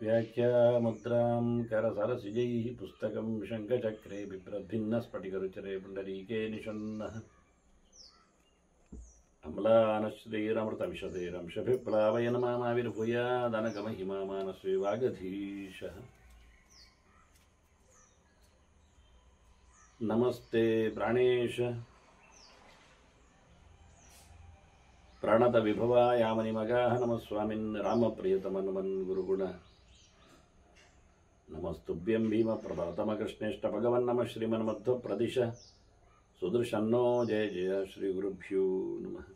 ವ್ಯಾಖ್ಯಾಮುದ್ರಾಂ ಕರಸರಸಿಜೈಃ ಪುಸ್ತಕಂ ಶಂಖಚಕ್ರೆ ಬಿಭ್ರದ್ಭಿನ್ನಸ್ಫಟಿಕರುಚಿರೆ ಪುಂಡರೀಕೆ ನಿಷನ್ನಃ ಅಮ್ಲಾನಶ್ರೀರಮೃತವಿಶದೇರಂಶಭಿಪ್ಲಾವಯನ ಮಾಮಾವಿರ್ಭೂಯಾದನಗಮಹಿಮಾಮಾನಸ್ವೇವಾಗಧೀಶಃ ನಮಸ್ತೆ ಪ್ರಾಣೇಶ ಪ್ರಾಣತ ವಿಭವಾಯಾಮನಿಮಗಾಹ ನಮಸ್ವಾಮಿನ್ ರಾಮಪ್ರಿಯತಮನುಮನ್ ಗುರುಗುಣ ನಮಸ್ತುಭ್ಯಂ ಭೀಮ ಪ್ರಭಾತಮ ಕೃಷ್ಣೇಷ್ಟ ಭಗವನ್ ನಮ ಶ್ರೀಮನ್ಮಧ್ವ ಪ್ರದಿಶ ಸುದೃಶನ್ನೋ ಜಯ ಜಯ ಶ್ರೀ ಗುರುಭ್ಯೋ ನಮಃ.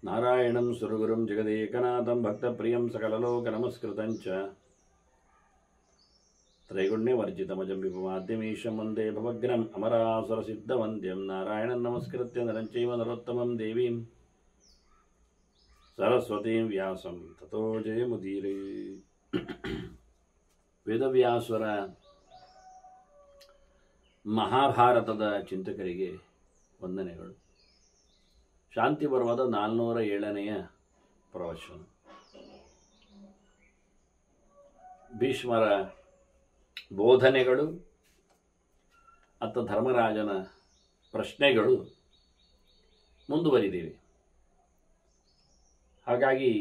ನಾರಾಯಣಂ ಸುರಗುರುಂ ಜಗದೇಕನಾಥಂ ಭಕ್ತಪ್ರಿಯಂ ಸಕಲಲೋಕ ನಮಸ್ಕೃತಂಚ ತ್ರೈಗುಣ್ಯವರ್ಜಿತಮಜಂ ವಿಭುಮಾದ್ಯಮೀಶಂ ವಂದೇ ಭವಗ್ರಂ ಅಮರಾಸುರಸಿದ್ಧವಂದ್ಯಂ ನಾರಾಯಣಂ ನಮಸ್ಕೃತ್ಯ ನರಂಚೈವ ನರೋತ್ತಮಂ ದೇವೀಂ ಸರಸ್ವತೀಂ ವ್ಯಾಸಂ ತಥೋ ಜಯಮುದೀರೇ. ವೇದವ್ಯಾಸರ ಮಹಾಭಾರತದ ಚಿಂತಕರಿಗೆ ವಂದನೆಗಳು. ಶಾಂತಿ ಪರ್ವದ 407ನೆಯ ಪ್ರವಚನ. ಭೀಷ್ಮರ ಬೋಧನೆಗಳು ಅಥವಾ ಧರ್ಮರಾಜನ ಪ್ರಶ್ನೆಗಳು ಮುಂದುವರಿದಿವೆ. ಹಾಗಾಗಿ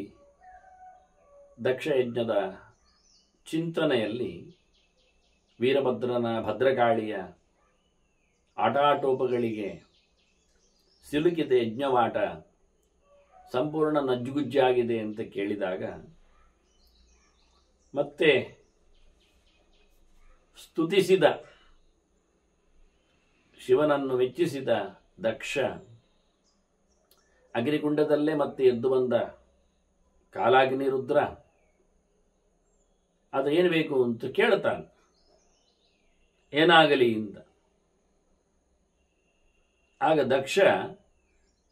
ದಕ್ಷಯಜ್ಞದ ಚಿಂತನೆಯಲ್ಲಿ ವೀರಭದ್ರನ ಭದ್ರಕಾಳಿಯ ಆಟಾಟೋಪಗಳಿಗೆ ಸಿಲುಕಿದ ಯಜ್ಞವಾಟ ಸಂಪೂರ್ಣ ನಜ್ಜುಗುಜ್ಜಾಗಿದೆ ಅಂತ ಕೇಳಿದಾಗ ಮತ್ತೆ ಸ್ತುತಿಸಿದ ಶಿವನನ್ನು ಮೆಚ್ಚಿಸಿದ ದಕ್ಷ ಅಗ್ನಿಕುಂಡದಲ್ಲೇ ಮತ್ತೆ ಎದ್ದು ಬಂದ ಕಾಲಾಗ್ನಿ ರುದ್ರ ಅದು ಏನು ಬೇಕು ಅಂತ ಕೇಳ್ತಾನೆ, ಏನಾಗಲಿ ಅಂತ. ಆಗ ದಕ್ಷ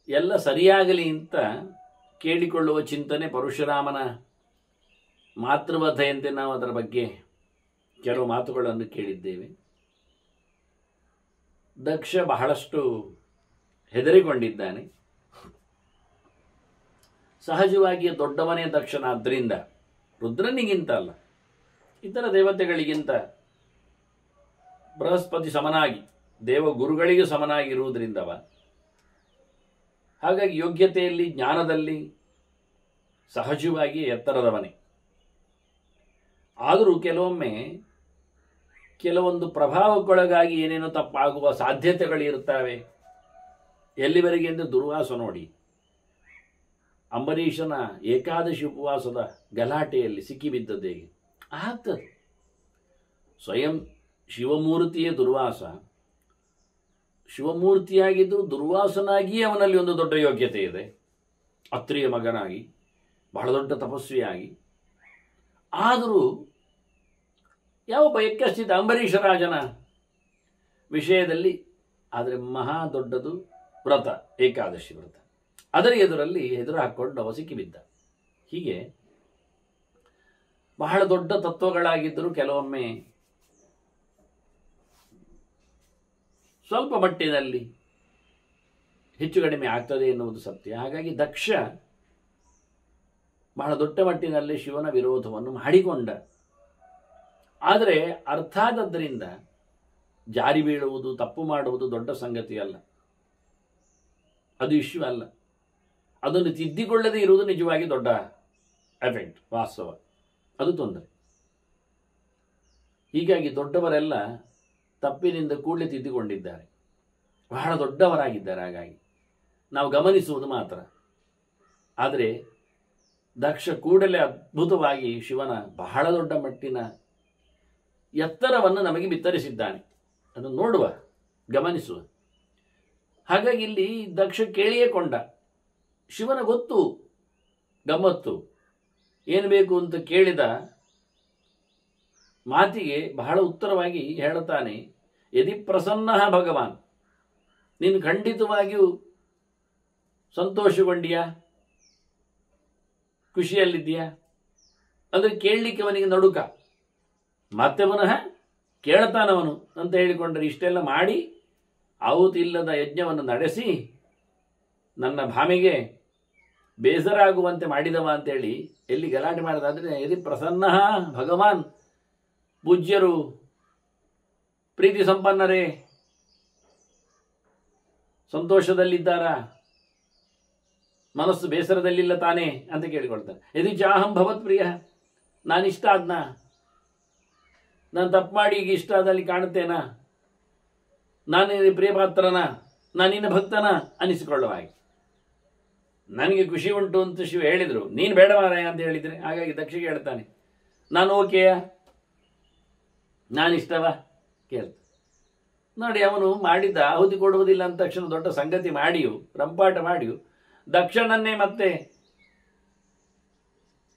ಎಲ್ಲ ಸರಿಯಾಗಲಿ ಅಂತ ಕೇಳಿಕೊಳ್ಳುವ ಚಿಂತನೆ ಪರಶುರಾಮನ ಮಾತೃವಧೆಯಂತೆ ನಾವು ಅದರ ಬಗ್ಗೆ ಕೆಲವು ಮಾತುಗಳನ್ನು ಕೇಳಿದ್ದೇವೆ. ದಕ್ಷ ಬಹಳಷ್ಟು ಹೆದರಿಕೊಂಡಿದ್ದಾನೆ. ಸಹಜವಾಗಿ ದೊಡ್ಡವನೇ ದಕ್ಷನಾದ್ದರಿಂದ ರುದ್ರನಿಗಿಂತ ಅಲ್ಲ, ಇತರ ದೇವತೆಗಳಿಗಿಂತ ಬೃಹಸ್ಪತಿ ಸಮನಾಗಿ ದೇವಗುರುಗಳಿಗೆ ಸಮನಾಗಿರುವುದರಿಂದವ. ಹಾಗಾಗಿ ಯೋಗ್ಯತೆಯಲ್ಲಿ ಜ್ಞಾನದಲ್ಲಿ ಸಹಜವಾಗಿ ಎತ್ತರದವನೇ. ಆದರೂ ಕೆಲವೊಮ್ಮೆ ಕೆಲವೊಂದು ಪ್ರಭಾವಕ್ಕೊಳಗಾಗಿ ಏನೇನೋ ತಪ್ಪಾಗುವ ಸಾಧ್ಯತೆಗಳಿರುತ್ತವೆ. ಎಲ್ಲಿವರೆಗೆ ಎಂದು ದುರ್ವಾಸ ನೋಡಿ ಅಂಬರೀಷನ ಏಕಾದಶಿ ಉಪವಾಸದ ಗಲಾಟೆಯಲ್ಲಿ ಸಿಕ್ಕಿಬಿದ್ದದ್ದು ಹೇಗೆ ಆಗ್ತದೆ. ಸ್ವಯಂ ಶಿವಮೂರ್ತಿಯೇ ದುರ್ವಾಸ, ಶಿವಮೂರ್ತಿಯಾಗಿದ್ದು ದುರ್ವಾಸನಾಗಿಯೇ ಅವನಲ್ಲಿ ಒಂದು ದೊಡ್ಡ ಯೋಗ್ಯತೆ ಇದೆ. ಅತ್ರಿಯ ಮಗನಾಗಿ ಬಹಳ ದೊಡ್ಡ ತಪಸ್ವಿಯಾಗಿ, ಆದರೂ ಯಾವ ಭಯಕ್ಕಷ್ಟಿದ್ದ ಅಂಬರೀಷ ರಾಜನ ವಿಷಯದಲ್ಲಿ. ಆದರೆ ಮಹಾ ದೊಡ್ಡದು ವ್ರತ, ಏಕಾದಶಿ ವ್ರತ, ಅದರ ಎದುರಲ್ಲಿ ಎದುರು ಹಾಕ್ಕೊಂಡು ಅವ ಸಿಕ್ಕಿಬಿದ್ದ. ಹೀಗೆ ಬಹಳ ದೊಡ್ಡ ತತ್ವಗಳಾಗಿದ್ದರೂ ಕೆಲವೊಮ್ಮೆ ಸ್ವಲ್ಪ ಮಟ್ಟಿನಲ್ಲಿ ಹೆಚ್ಚು ಕಡಿಮೆ ಆಗ್ತದೆ ಎನ್ನುವುದು ಸತ್ಯ. ಹಾಗಾಗಿ ದಕ್ಷ ಬಹಳ ದೊಡ್ಡ ಮಟ್ಟಿನಲ್ಲಿ ಶಿವನ ವಿರೋಧವನ್ನು ಮಾಡಿಕೊಂಡ. ಆದರೆ ಅರ್ಥಾದದ್ದರಿಂದ ಜಾರಿ ಬೀಳುವುದು, ತಪ್ಪು ಮಾಡುವುದು ದೊಡ್ಡ ಸಂಗತಿ ಅಲ್ಲ, ಅದು ಇಶ್ಯೂ ಅಲ್ಲ. ಅದನ್ನು ತಿದ್ದಿಕೊಳ್ಳದೇ ಇರುವುದು ನಿಜವಾಗಿ ದೊಡ್ಡ ಎಫೆಕ್ಟ್, ವಾಸ್ತವ, ಅದು ತೊಂದರೆ. ಹೀಗಾಗಿ ದೊಡ್ಡವರೆಲ್ಲ ತಪ್ಪಿನಿಂದ ಕೂಡಲೇ ತಿದ್ದಿಕೊಂಡಿದ್ದಾರೆ, ಬಹಳ ದೊಡ್ಡವರಾಗಿದ್ದಾರೆ. ಹಾಗಾಗಿ ನಾವು ಗಮನಿಸುವುದು ಮಾತ್ರ. ಆದರೆ ದಕ್ಷ ಕೂಡಲೇ ಅದ್ಭುತವಾಗಿ ಶಿವನ ಬಹಳ ದೊಡ್ಡ ಮಟ್ಟಿನ ಎತ್ತರವನ್ನು ನಮಗೆ ಬಿತ್ತರಿಸಿದ್ದಾನೆ. ಅದನ್ನು ನೋಡುವ, ಗಮನಿಸುವ. ಹಾಗಾಗಿ ಇಲ್ಲಿ ದಕ್ಷ ಕೇಳಿಯೇ ಕೊಂಡ. ಶಿವನ ಗೊತ್ತು ಗಮ್ಮತ್ತು, ಏನು ಬೇಕು ಅಂತ ಕೇಳಿದ ಮಾತಿಗೆ ಬಹಳ ಉತ್ತರವಾಗಿ ಹೇಳುತ್ತಾನೆ, ಯದಿ ಪ್ರಸನ್ನ ಭಗವಾನ್, ನೀನು ಖಂಡಿತವಾಗಿಯೂ ಸಂತೋಷಗೊಂಡಿಯಾ, ಖುಷಿಯಲ್ಲಿದ್ದೀಯಾ ಅಂದರೆ ಕೇಳಲಿಕ್ಕೆ ಅವನಿಗೆ ನಡುಕ. ಮತ್ತೆ ಪುನಃ ಕೇಳ್ತಾನವನು ಅಂತ ಹೇಳಿಕೊಂಡ್ರೆ ಇಷ್ಟೆಲ್ಲ ಮಾಡಿ ಆಹುತಿಲ್ಲದ ಯಜ್ಞವನ್ನು ನಡೆಸಿ ನನ್ನ ಭಾಮಿಗೆ ಬೇಸರ ಆಗುವಂತೆ ಮಾಡಿದವ ಅಂತೇಳಿ ಎಲ್ಲಿ ಗಲಾಟೆ ಮಾಡಿದಾದ್ರೆ ಯದಿ ಪ್ರಸನ್ನ ಭಗವಾನ್, ಪೂಜ್ಯರು ಪ್ರೀತಿ ಸಂಪನ್ನರೇ, ಸಂತೋಷದಲ್ಲಿದ್ದಾರಾ, ಮನಸ್ಸು ಬೇಸರದಲ್ಲಿಲ್ಲ ತಾನೇ ಅಂತ ಕೇಳಿಕೊಳ್ತಾರೆ. ಯದಿ ಚಾಹಂ ಭವತ್ ಪ್ರಿಯ, ನಾನಿಷ್ಟ ಆದ್ನ, ನಾನು ತಪ್ಪು ಮಾಡಿ ಈಗ ಇಷ್ಟ ಆದಲ್ಲಿ ಕಾಣುತ್ತೇನಾ, ನಾನು ಪ್ರಿಯ ಪಾತ್ರನ, ನಾನು ನಿನ್ನ ಭಕ್ತನ ಅನಿಸಿಕೊಳ್ಳುವ ಹಾಗೆ. ನನಗೆ ಖುಷಿ ಉಂಟು ಅಂತ ಶಿವ ಹೇಳಿದರು, ನೀನು ಬೇಡ ಮಾರಾಯ ಅಂತ ಹೇಳಿದರೆ. ಹಾಗಾಗಿ ದಕ್ಷಿಗೆ ಹೇಳ್ತಾನೆ, ನಾನು ಓಕೆಯಾ, ನಾನಿಷ್ಟವ ಕೇಳ್ತ. ನೋಡಿ, ಅವನು ಮಾಡಿದ್ದ ಆಹುತಿ ಕೊಡುವುದಿಲ್ಲ ಅಂತ ತಕ್ಷಣ ದೊಡ್ಡ ಸಂಗತಿ ಮಾಡಿಯು, ರಂಪಾಟ ಮಾಡಿಯು, ದಕ್ಷನನ್ನೇ ಮತ್ತೆ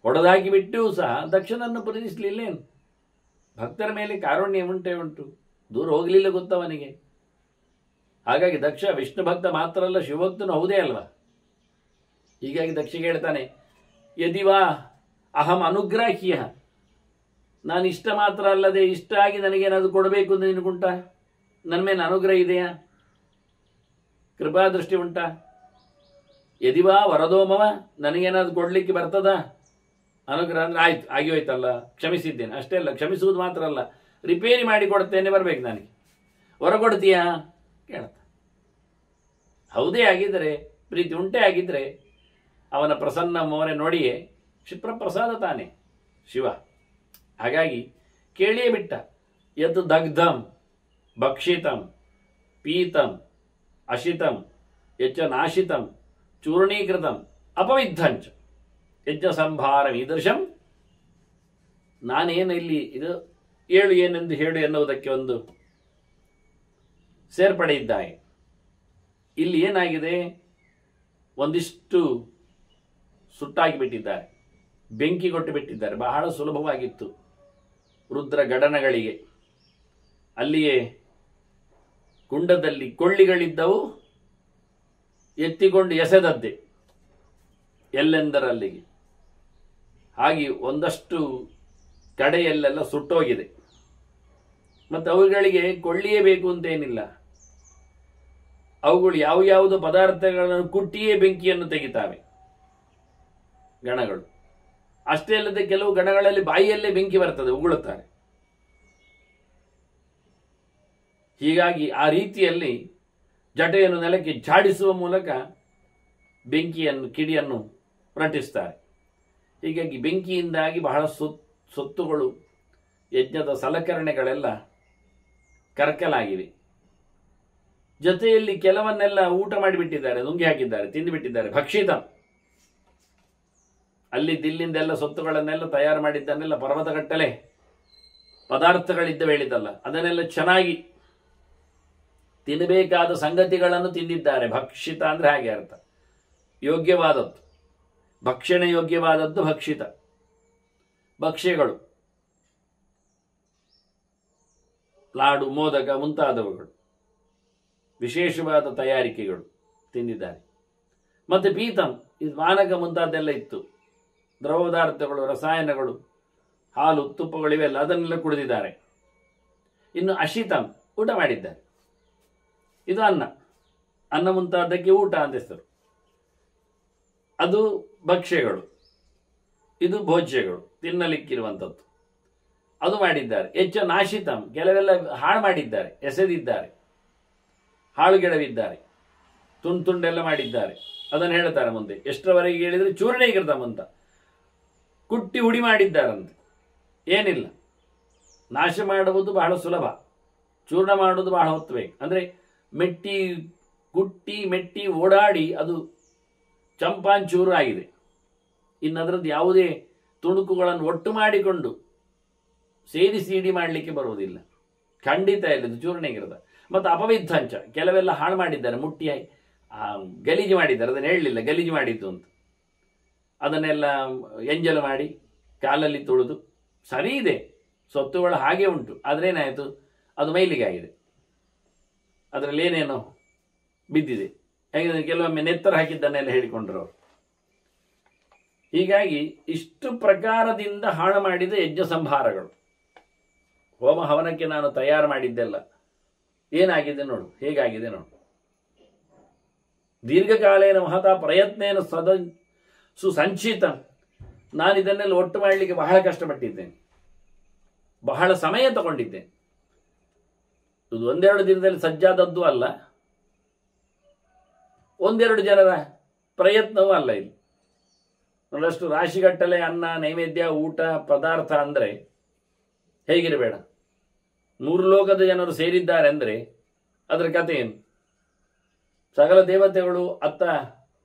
ಹೊಡೆದಾಕಿ ಬಿಟ್ಟು ಸಹ ದಕ್ಷನನ್ನು ಪ್ರೀತಿಸಲಿಲ್ಲೇನು? ಭಕ್ತರ ಮೇಲೆ ಕಾರುಣ್ಯ ಉಂಟೇ ಉಂಟು, ದೂರ ಹೋಗಲಿಲ್ಲ ಗೊತ್ತವನಿಗೆ. ಹಾಗಾಗಿ ದಕ್ಷ ವಿಷ್ಣು ಭಕ್ತ ಮಾತ್ರ ಅಲ್ಲ, ಶಿವಭಕ್ತನು ಹೌದೇ ಅಲ್ವಾ. ಹೀಗಾಗಿ ದಕ್ಷಿಗೆ ಹೇಳ್ತಾನೆ, ಯದಿವಾ ಅಹಂ ಅನುಗ್ರಾಹ್ಯ, ನಾನು ಇಷ್ಟ ಮಾತ್ರ ಅಲ್ಲದೆ ಇಷ್ಟ ಆಗಿ ನನಗೇನಾದ್ರು ಕೊಡಬೇಕು ಅಂತ ನಿನಗುಂಟ? ನನ್ನ ಮೇಲೆ ಅನುಗ್ರಹ ಇದೆಯಾ, ಕೃಪಾದೃಷ್ಟಿ ಉಂಟಾ? ಯದಿವಾ ವರದೋಮವ, ನನಗೇನಾದ್ರು ಕೊಡ್ಲಿಕ್ಕೆ ಬರ್ತದ ಅನುಗ್ರಹ ಅಂದ್ರೆ ಆಯ್ತು, ಆಗಿ ಹೋಯ್ತಲ್ಲ, ಕ್ಷಮಿಸಿದ್ದೇನೆ ಅಷ್ಟೇ ಅಲ್ಲ, ಕ್ಷಮಿಸುವುದು ಮಾತ್ರ ಅಲ್ಲ, ರಿಪೇರಿ ಮಾಡಿ ಕೊಡ್ತೇನೆ, ಬರ್ಬೇಕು ನನಗೆ, ಹೊರ ಕೊಡ್ತೀಯಾ ಕೇಳ್ತ. ಹೌದೇ ಆಗಿದ್ದರೆ, ಪ್ರೀತಿ ಉಂಟೇ ಆಗಿದ್ರೆ ಅವನ ಪ್ರಸನ್ನ ಮೋರೆ ನೋಡಿಯೇ ಕ್ಷಿಪ್ರಪ್ರಸಾದ ತಾನೆ ಶಿವ. ಹಾಗಾಗಿ ಕೇಳಿಯೇ ಬಿಟ್ಟ. ಯತ್ ದಗ್ಧಂ ಭಕ್ಷಿತಂ ಪೀತಂ ಅಶಿತಂ ಯಚ್ಚ ನಾಶಿತಂ ಚೂರ್ಣೀಕೃತಂ ಅಪವಿದ್ಧಂಚ ಯಜ್ಞ ಸಂಭಾರಂ ಈದೃಶಂ. ನಾನೇನು ಇಲ್ಲಿ ಇದು ಏಳು ಏನೆಂದು ಹೇಳು ಎನ್ನುವುದಕ್ಕೆ ಒಂದು ಸೇರ್ಪಡೆ ಇದ್ದಾವೆ. ಇಲ್ಲಿ ಏನಾಗಿದೆ, ಒಂದಿಷ್ಟು ಸುಟ್ಟಾಗಿ ಬಿಟ್ಟಿದ್ದಾರೆ, ಬೆಂಕಿ ಕೊಟ್ಟು ಬಿಟ್ಟಿದ್ದಾರೆ. ಬಹಳ ಸುಲಭವಾಗಿತ್ತು ರುದ್ರ ಗಡನಗಳಿಗೆ. ಅಲ್ಲಿಯೇ ಕುಂಡದಲ್ಲಿ ಕೊಳ್ಳಿಗಳಿದ್ದವು, ಎತ್ತಿಕೊಂಡು ಎಸೆದದ್ದೇ ಎಲ್ಲೆಂದರಲ್ಲಿಗೆ. ಹಾಗೆ ಒಂದಷ್ಟು ಕಡೆಯಲ್ಲೆಲ್ಲ ಸುಟ್ಟೋಗಿದೆ. ಮತ್ತು ಅವುಗಳಿಗೆ ಕೊಳ್ಳಿಯೇ ಬೇಕು ಅಂತೇನಿಲ್ಲ, ಅವುಗಳು ಯಾವ್ಯಾವುದೋ ಪದಾರ್ಥಗಳನ್ನು ಕುಟ್ಟಿಯೇ ಬೆಂಕಿಯನ್ನು ತೆಗಿತಾವೆ ಗಣಗಳು. ಅಷ್ಟೇ ಅಲ್ಲದೆ ಕೆಲವು ಗಣಗಳಲ್ಲಿ ಬಾಯಿಯಲ್ಲೇ ಬೆಂಕಿ ಬರ್ತದೆ, ಉಗುಳುತ್ತಾರೆ. ಹೀಗಾಗಿ ಆ ರೀತಿಯಲ್ಲಿ ಜಟೆಯನ್ನು ನೆಲಕ್ಕೆ ಝಾಡಿಸುವ ಮೂಲಕ ಬೆಂಕಿಯನ್ನು ಕಿಡಿಯನ್ನು ಪ್ರಟಿಸ್ತಾರೆ. ಹೀಗಾಗಿ ಬೆಂಕಿಯಿಂದಾಗಿ ಬಹಳ ಸೊತ್ತುಗಳು, ಯಜ್ಞದ ಸಲಕರಣೆಗಳೆಲ್ಲ ಕರಕಲಾಗಿವೆ. ಜೊತೆಯಲ್ಲಿ ಕೆಲವನ್ನೆಲ್ಲ ಊಟ ಮಾಡಿಬಿಟ್ಟಿದ್ದಾರೆ, ನುಂಗಿ ಹಾಕಿದ್ದಾರೆ, ತಿಂದುಬಿಟ್ಟಿದ್ದಾರೆ. ಭಕ್ಷಿತ, ಅಲ್ಲಿದ್ದೆಲ್ಲ ಸೊತ್ತುಗಳನ್ನೆಲ್ಲ ತಯಾರು ಮಾಡಿದ್ದನ್ನೆಲ್ಲ ಪರ್ವತಗಟ್ಟಲೆ ಪದಾರ್ಥಗಳಿದ್ದವು ಹೇಳಿದ್ದಲ್ಲ, ಅದನ್ನೆಲ್ಲ ಚೆನ್ನಾಗಿ ತಿನ್ನಬೇಕಾದ ಸಂಗತಿಗಳನ್ನು ತಿಂದಿದ್ದಾರೆ. ಭಕ್ಷಿತ ಅಂದ್ರೆ ಹಾಗೆ ಅರ್ಥ, ಯೋಗ್ಯವಾದದ್ದು, ಭಕ್ಷಣೆ ಯೋಗ್ಯವಾದದ್ದು ಭಕ್ಷಿತ. ಭಕ್ಷ್ಯಗಳು, ಲಾಡು, ಮೋದಕ ಮುಂತಾದವುಗಳು, ವಿಶೇಷವಾದ ತಯಾರಿಕೆಗಳು ತಿಂದಿದ್ದಾರೆ. ಮತ್ತೆ ಪೀತಂ, ಇದು ಮಾನಕ ಮುಂತಾದೆಲ್ಲ ಇತ್ತು, ದ್ರವ ಪದಾರ್ಥಗಳು, ರಸಾಯನಗಳು, ಹಾಲು, ತುಪ್ಪಗಳು, ಇವೆಲ್ಲ ಅದನ್ನೆಲ್ಲ ಕುಡಿದಿದ್ದಾರೆ. ಇನ್ನು ಅಶಿತಂ, ಊಟ ಮಾಡಿದ್ದಾರೆ. ಇದು ಅನ್ನ ಮುಂತಾದಕ್ಕೆ ಊಟ ಅಂತ ಹೆಸರು. ಅದು ಭಕ್ಷ್ಯಗಳು, ಇದು ಭೋಜ್ಯಗಳು, ತಿನ್ನಲಿಕ್ಕಿರುವಂಥದ್ದು, ಅದು ಮಾಡಿದ್ದಾರೆ. ಹೆಚ್ಚು ನಾಶಿತಂ, ಕೆಲವೆಲ್ಲ ಹಾಳು ಮಾಡಿದ್ದಾರೆ, ಎಸೆದಿದ್ದಾರೆ, ಹಾಳುಗೆಡವಿದ್ದಾರೆ, ತುಂಡೆಲ್ಲ ಮಾಡಿದ್ದಾರೆ. ಅದನ್ನು ಹೇಳ್ತಾರೆ ಮುಂದೆ. ಎಷ್ಟರವರೆಗೆ ಹೇಳಿದರೆ ಚೂರ್ಣೀಕೃತಂ ಅಂತ, ಕುಟ್ಟಿ ಹುಡಿ ಮಾಡಿದ್ದಾರಂತೆ. ಏನಿಲ್ಲ, ನಾಶ ಮಾಡುವುದು ಬಹಳ ಸುಲಭ, ಚೂರ್ಣ ಮಾಡುವುದು ಬಹಳ ಹೊತ್ತು ಬೇಕು. ಅಂದರೆ ಕುಟ್ಟಿ ಮೆಟ್ಟಿ ಓಡಾಡಿ ಅದು ಚಂಪಾಂಚೂರು ಆಗಿದೆ. ಇನ್ನದರದ್ದು ಯಾವುದೇ ತುಣುಕುಗಳನ್ನು ಒಟ್ಟು ಮಾಡಿಕೊಂಡು ಸೇರಿ ಮಾಡಲಿಕ್ಕೆ ಬರುವುದಿಲ್ಲ, ಖಂಡಿತ ಇಲ್ಲದು ಚೂರ್ಣೀಕೃತ. ಮತ್ತು ಅಪವಿದ್ಧಂಚ, ಕೆಲವೆಲ್ಲ ಹಾಳು ಮಾಡಿದ್ದಾರೆ, ಮುಟ್ಟಿ ಗಲೀಜು ಮಾಡಿದ್ದಾರೆ. ಅದನ್ನು ಹೇಳಲಿಲ್ಲ, ಗಲೀಜು ಮಾಡಿದ್ದು ಅಂತ. ಅದನ್ನೆಲ್ಲ ಎಂಜಲು ಮಾಡಿ ಕಾಲಲ್ಲಿ ತುಳಿದು, ಸರಿ ಇದೆ, ಸೊತ್ತುಗಳು ಹಾಗೆ ಉಂಟು, ಆದರೆ ಏನಾಯಿತು, ಅದು ಮೈಲಿಗೆ ಆಗಿದೆ, ಅದರಲ್ಲಿ ಏನೇನೋ ಬಿದ್ದಿದೆ. ಯಾಕೆಂದರೆ ಕೆಲವೊಮ್ಮೆ ನೆತ್ತರ ಹಾಕಿದ್ದನ್ನೆಲ್ಲ ಹೇಳಿಕೊಂಡ್ರು ಅವರು. ಹೀಗಾಗಿ ಇಷ್ಟು ಪ್ರಕಾರದಿಂದ ಹಾಳು ಮಾಡಿದ ಯಜ್ಞ ಸಂಭಾರಗಳು. ಹೋಮ ಹವನಕ್ಕೆ ನಾನು ತಯಾರು ಮಾಡಿದ್ದೆಲ್ಲ ಏನಾಗಿದೆ ನೋಡು, ಹೇಗಾಗಿದೆ ನೋಡು. ದೀರ್ಘಕಾಲೇನ ಮಹತಾ ಪ್ರಯತ್ನೇನ ಸುಸಂಚಿತ. ನಾನು ಇದನ್ನೆಲ್ಲ ಒಟ್ಟು ಮಾಡಲಿಕ್ಕೆ ಬಹಳ ಕಷ್ಟಪಟ್ಟಿದ್ದೇನೆ, ಬಹಳ ಸಮಯ ತಗೊಂಡಿದ್ದೇನೆ. ಇದು ಒಂದೆರಡು ದಿನದಲ್ಲಿ ಸಜ್ಜಾದದ್ದು ಅಲ್ಲ, ಒಂದೆರಡು ಜನರ ಪ್ರಯತ್ನವೂ ಅಲ್ಲ. ಇಲ್ಲಿ ಒಂದಷ್ಟು ರಾಶಿಗಟ್ಟಲೆ ಅನ್ನ, ನೈವೇದ್ಯ, ಊಟ, ಪದಾರ್ಥ ಅಂದರೆ ಹೇಗಿರಬೇಡ. 3 ಲೋಕದ ಜನರು ಸೇರಿದ್ದಾರೆ ಅಂದರೆ ಅದರ ಕಥೆ ಏನು? ಸಕಲ ದೇವತೆಗಳು, ಅತ್ತ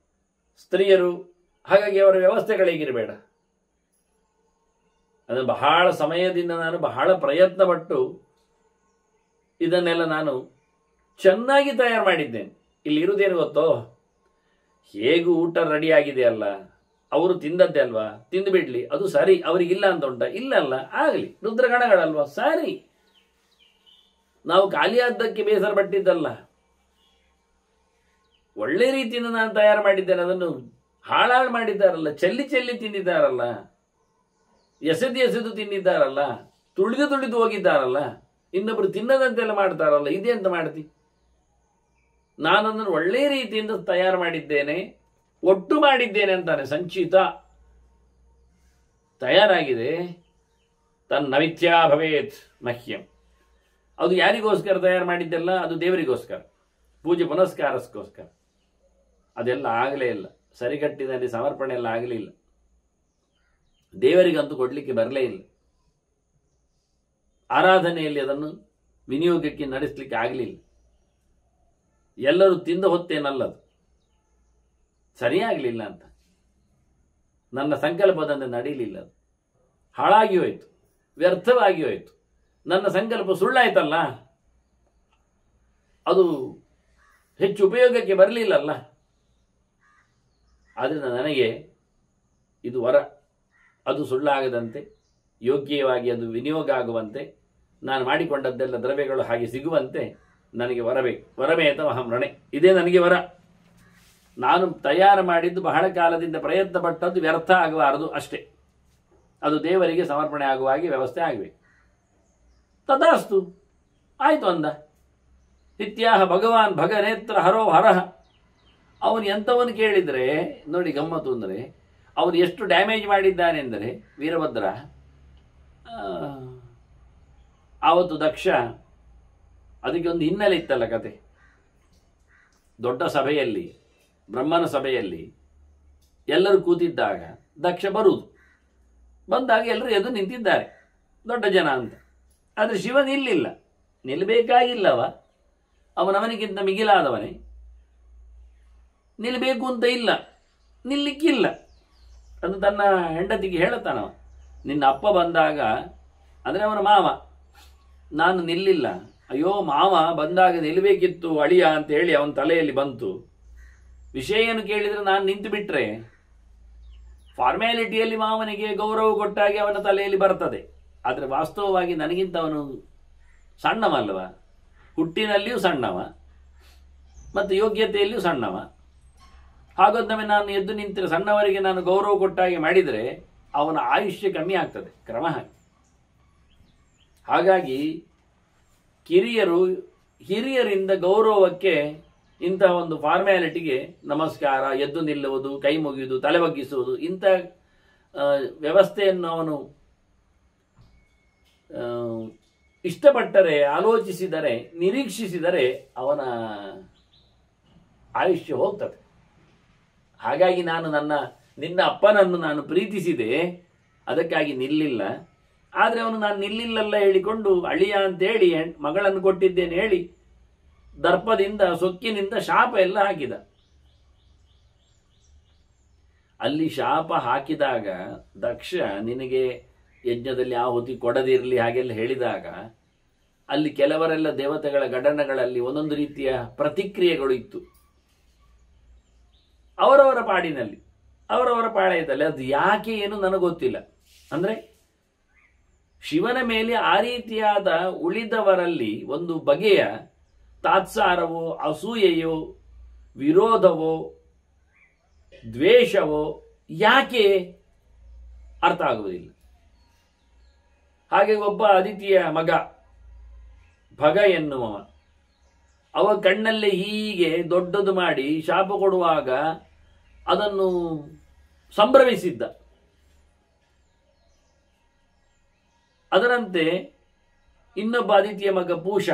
ಸ್ತ್ರೀಯರು, ಹಾಗಾಗಿ ಅವರ ವ್ಯವಸ್ಥೆಗಳು ಹೇಗಿರಬೇಡ. ಅದನ್ನು ಬಹಳ ಸಮಯದಿಂದ ನಾನು ಬಹಳ ಪ್ರಯತ್ನ ಪಟ್ಟು ಇದನ್ನೆಲ್ಲ ನಾನು ಚೆನ್ನಾಗಿ ತಯಾರು ಮಾಡಿದ್ದೇನೆ. ಇಲ್ಲಿ ಇರುವುದೇನು ಗೊತ್ತೋ, ಹೇಗೂ ಊಟ ರೆಡಿ ಆಗಿದೆ ಅಲ್ಲ, ಅವರು ತಿಂದದ್ದೇ ಅಲ್ವಾ, ತಿಂದು ಬಿಡ್ಲಿ, ಅದು ಸರಿ. ಅವರಿಗಿಲ್ಲ ಅಂತ ಉಂಟ? ಇಲ್ಲ ಅಲ್ಲ, ಆಗಲಿ, ರುದ್ರಗಣಗಳಲ್ವಾ, ಸರಿ. ನಾವು ಖಾಲಿಯಾದ್ದಕ್ಕೆ ಬೇಸರ ಪಟ್ಟಿದ್ದಲ್ಲ, ಒಳ್ಳೆ ರೀತಿಯಿಂದ ನಾನು ತಯಾರು ಮಾಡಿದ್ದೇನೆ. ಅದನ್ನು ಹಾಳಾಳು ಮಾಡಿದ್ದಾರಲ್ಲ, ಚೆಲ್ಲಿ ಚೆಲ್ಲಿ ತಿಂದಿದ್ದಾರಲ್ಲ, ಎಸೆದು ತಿಂದಿದ್ದಾರಲ್ಲ, ತುಳಿದು ಹೋಗಿದ್ದಾರಲ್ಲ, ಇನ್ನೊಬ್ರು ತಿನ್ನದಂತೆಲ್ಲ ಮಾಡ್ತಾರಲ್ಲ, ಇದೇ ಅಂತ ಮಾಡ್ತಿ. ನಾನದನ್ನು ಒಳ್ಳೆ ರೀತಿಯಿಂದ ತಯಾರು ಮಾಡಿದ್ದೇನೆ, ಒಟ್ಟು ಮಾಡಿದ್ದೇನೆ ಅಂತಾನೆ. ಸಂಚಿತ ತಯಾರಾಗಿದೆ. ತನ್ನ ಮಿಥ್ಯಾ ಭವೇತ್ ಮಹ್ಯಂ. ಅದು ಯಾರಿಗೋಸ್ಕರ ತಯಾರು ಮಾಡಿದ್ದೆಲ್ಲ? ಅದು ದೇವರಿಗೋಸ್ಕರ, ಪೂಜೆ ಪುನಸ್ಕಾರಕ್ಕೋಸ್ಕರ. ಅದೆಲ್ಲ ಆಗಲೇ ಇಲ್ಲ, ಸರಿಗಟ್ಟಿನಲ್ಲಿ ಸಮರ್ಪಣೆ ಎಲ್ಲ ಆಗಲಿಲ್ಲ, ದೇವರಿಗಂತೂ ಕೊಡಲಿಕ್ಕೆ ಬರಲೇ ಇಲ್ಲ. ಆರಾಧನೆಯಲ್ಲಿ ಅದನ್ನು ವಿನಿಯೋಗಕ್ಕೆ ನಡೆಸಲಿಕ್ಕೆ ಆಗಲಿಲ್ಲ. ಎಲ್ಲರೂ ತಿಂದ ಹೊತ್ತೇನಲ್ಲದು, ಸರಿಯಾಗಲಿಲ್ಲ ಅಂತ. ನನ್ನ ಸಂಕಲ್ಪದಂತೆ ನಡೀಲಿಲ್ಲ, ಅದು ಹಾಳಾಗಿ ಹೋಯಿತು, ವ್ಯರ್ಥವಾಗಿ ಹೋಯಿತು. ನನ್ನ ಸಂಕಲ್ಪ ಸುಳ್ಳಾಯ್ತಲ್ಲ, ಅದು ಹೆಚ್ಚು ಉಪಯೋಗಕ್ಕೆ ಬರಲಿಲ್ಲಲ್ಲ. ಆದ್ದರಿಂದ ನನಗೆ ಇದು ವರ, ಅದು ಸುಳ್ಳಾಗದಂತೆ ಯೋಗ್ಯವಾಗಿ ಅದು ವಿನಿಯೋಗ ಆಗುವಂತೆ, ನಾನು ಮಾಡಿಕೊಂಡದ್ದೆಲ್ಲ ದ್ರವ್ಯಗಳು ಹಾಗೆ ಸಿಗುವಂತೆ ನನಗೆ ವರಬೇಕು. ವರಮೇತ ಅಹಂ ರಣೆ, ಇದೇ ನನಗೆ ವರ. ನಾನು ತಯಾರು ಮಾಡಿದ್ದು ಬಹಳ ಕಾಲದಿಂದ ಪ್ರಯತ್ನ ಪಟ್ಟದ್ದು ವ್ಯರ್ಥ ಆಗಬಾರದು ಅಷ್ಟೇ. ಅದು ದೇವರಿಗೆ ಸಮರ್ಪಣೆ ಆಗುವ ಹಾಗೆ ವ್ಯವಸ್ಥೆ ಆಗಬೇಕು. ತದಾಸ್ತು, ಆಯಿತು ಅಂದ. ಇತ್ಯಾಹ ಭಗವಾನ್ ಭಗನೇತ್ರ ಹರೋ ಹರಹ. ಅವನು ಎಂಥವನು ಕೇಳಿದರೆ ನೋಡಿ ಗಮ್ಮತ್ತು ಅಂದರೆ, ಅವನು ಎಷ್ಟು ಡ್ಯಾಮೇಜ್ ಮಾಡಿದ್ದಾನೆ ಅಂದರೆ, ವೀರಭದ್ರ ಆವತ್ತು ದಕ್ಷ, ಅದಕ್ಕೆ ಒಂದು ಹಿನ್ನೆಲೆ ಇತ್ತಲ್ಲ ಕತೆ. ದೊಡ್ಡ ಸಭೆಯಲ್ಲಿ, ಬ್ರಹ್ಮನ ಸಭೆಯಲ್ಲಿ ಎಲ್ಲರೂ ಕೂತಿದ್ದಾಗ ದಕ್ಷ ಬರುವುದು, ಬಂದಾಗ ಎಲ್ಲರೂ ಎದ್ದು ನಿಂತಿದ್ದಾರೆ, ದೊಡ್ಡ ಜನ ಅಂತ. ಆದರೆ ಶಿವ ನಿಲ್ಲಿಲ್ಲ, ನಿಲ್ಲಬೇಕಾಗಿಲ್ಲವ, ಅವನವನಿಗಿಂತ ಮಿಗಿಲಾದವನೇ, ನಿಲ್ಲಬೇಕು ಅಂತ ಇಲ್ಲ, ನಿಲ್ಲಿಕ್ಕಿಲ್ಲ. ಅದು ತನ್ನ ಹೆಂಡತಿಗೆ ಹೇಳುತ್ತಾನವ, ನಿನ್ನ ಅಪ್ಪ ಬಂದಾಗ, ಅಂದರೆ ಅವನ ಮಾವ, ನಾನು ನಿಲ್ಲಿಲ್ಲ, ಅಯ್ಯೋ ಮಾವ ಬಂದಾಗ ನಿಲ್ಲಬೇಕಿತ್ತು ಅಳಿಯ ಅಂತ ಹೇಳಿ ಅವನ ತಲೆಯಲ್ಲಿ ಬಂತು. ವಿಷಯ ಏನು ಕೇಳಿದರೆ ನಾನು ನಿಂತು ಬಿಟ್ರೆ ಫಾರ್ಮ್ಯಾಲಿಟಿಯಲ್ಲಿ ಮಾವನಿಗೆ ಗೌರವ ಕೊಟ್ಟಾಗಿ ಅವನ ತಲೆಯಲ್ಲಿ ಬರ್ತದೆ. ಆದರೆ ವಾಸ್ತವವಾಗಿ ನನಗಿಂತ ಅವನು ಸಣ್ಣವಲ್ಲವ, ಹುಟ್ಟಿನಲ್ಲಿಯೂ ಸಣ್ಣವ ಮತ್ತು ಯೋಗ್ಯತೆಯಲ್ಲಿಯೂ ಸಣ್ಣವ. ಹಾಗೋದೊಮ್ಮೆ ನಾನು ಎದ್ದು ನಿಂತರೆ, ಸಣ್ಣವರಿಗೆ ನಾನು ಗೌರವ ಕೊಟ್ಟಾಗಿ ಮಾಡಿದರೆ ಅವನ ಆಯುಷ್ಯ ಕಮ್ಮಿ ಆಗ್ತದೆ ಕ್ರಮ. ಹಾಗಾಗಿ ಹಿರಿಯರಿಂದ ಗೌರವಕ್ಕೆ, ಇಂತಹ ಒಂದು ಫಾರ್ಮ್ಯಾಲಿಟಿಗೆ ನಮಸ್ಕಾರ, ಎದ್ದು ನಿಲ್ಲುವುದು, ಕೈ ಮುಗಿಯುವುದು, ತಲೆ ಬಗ್ಗಿಸುವುದು, ಇಂಥ ವ್ಯವಸ್ಥೆಯನ್ನು ಅವನು ಇಷ್ಟಪಟ್ಟರೆ, ಆಲೋಚಿಸಿದರೆ, ನಿರೀಕ್ಷಿಸಿದರೆ ಅವನ ಆಯುಷ್ಯ ಹೋಗ್ತದೆ. ಹಾಗಾಗಿ ನಿನ್ನ ಅಪ್ಪನನ್ನು ನಾನು ಪ್ರೀತಿಸಿದೆ, ಅದಕ್ಕಾಗಿ ನಿಲ್ಲಿಲ್ಲ. ಆದರೆ ಅವನು ನಾನು ನಿಲ್ಲಿಲ್ಲಲ್ಲ ಹೇಳಿಕೊಂಡು ಅಳಿಯ ಅಂತೇಳಿ ಮಗಳನ್ನು ಕೊಟ್ಟಿದ್ದೇನೆ ಹೇಳಿ ದರ್ಪದಿಂದ, ಸೊಕ್ಕಿನಿಂದ ಶಾಪ ಎಲ್ಲ ಹಾಕಿದ. ಅಲ್ಲಿ ಶಾಪ ಹಾಕಿದಾಗ ದಕ್ಷ, ನಿನಗೆ ಯಜ್ಞದಲ್ಲಿ ಆಹುತಿ ಕೊಡದಿರಲಿ ಹಾಗೆಲ್ಲ ಹೇಳಿದಾಗ, ಅಲ್ಲಿ ಕೆಲವರೆಲ್ಲ ದೇವತೆಗಳ ಗಡನಗಳಲ್ಲಿ ಒಂದೊಂದು ರೀತಿಯ ಪ್ರತಿಕ್ರಿಯೆಗಳು ಇತ್ತು. ಅವರವರ ಪಾಡಿನಲ್ಲಿ, ಅವರವರ ಪಾಳ್ಯದಲ್ಲಿ. ಅದು ಯಾಕೆ ಏನು ನನಗೆ ಗೊತ್ತಿಲ್ಲ. ಅಂದರೆ ಶಿವನ ಮೇಲೆ ಆ ರೀತಿಯಾದ ಉಳಿದವರಲ್ಲಿ ಒಂದು ಬಗೆಯ ತಾತ್ಸಾರವೋ, ಅಸೂಯೆಯೋ, ವಿರೋಧವೋ, ದ್ವೇಷವೋ ಯಾಕೆ ಅರ್ಥ ಆಗುವುದಿಲ್ಲ. ಹಾಗೆ ಒಬ್ಬ ಅದಿತಿಯ ಮಗ ಭಗ ಎನ್ನುವ ಅವ ಕಣ್ಣಲ್ಲೇ ಹೀಗೆ ದೊಡ್ಡದು ಮಾಡಿ ಶಾಪ ಕೊಡುವಾಗ ಅದನ್ನು ಸಂಭ್ರಮಿಸಿದ್ದ. ಅದರಂತೆ ಇನ್ನೊಬ್ಬ ಆದಿತ್ಯ ಮಗ ಪೂಷ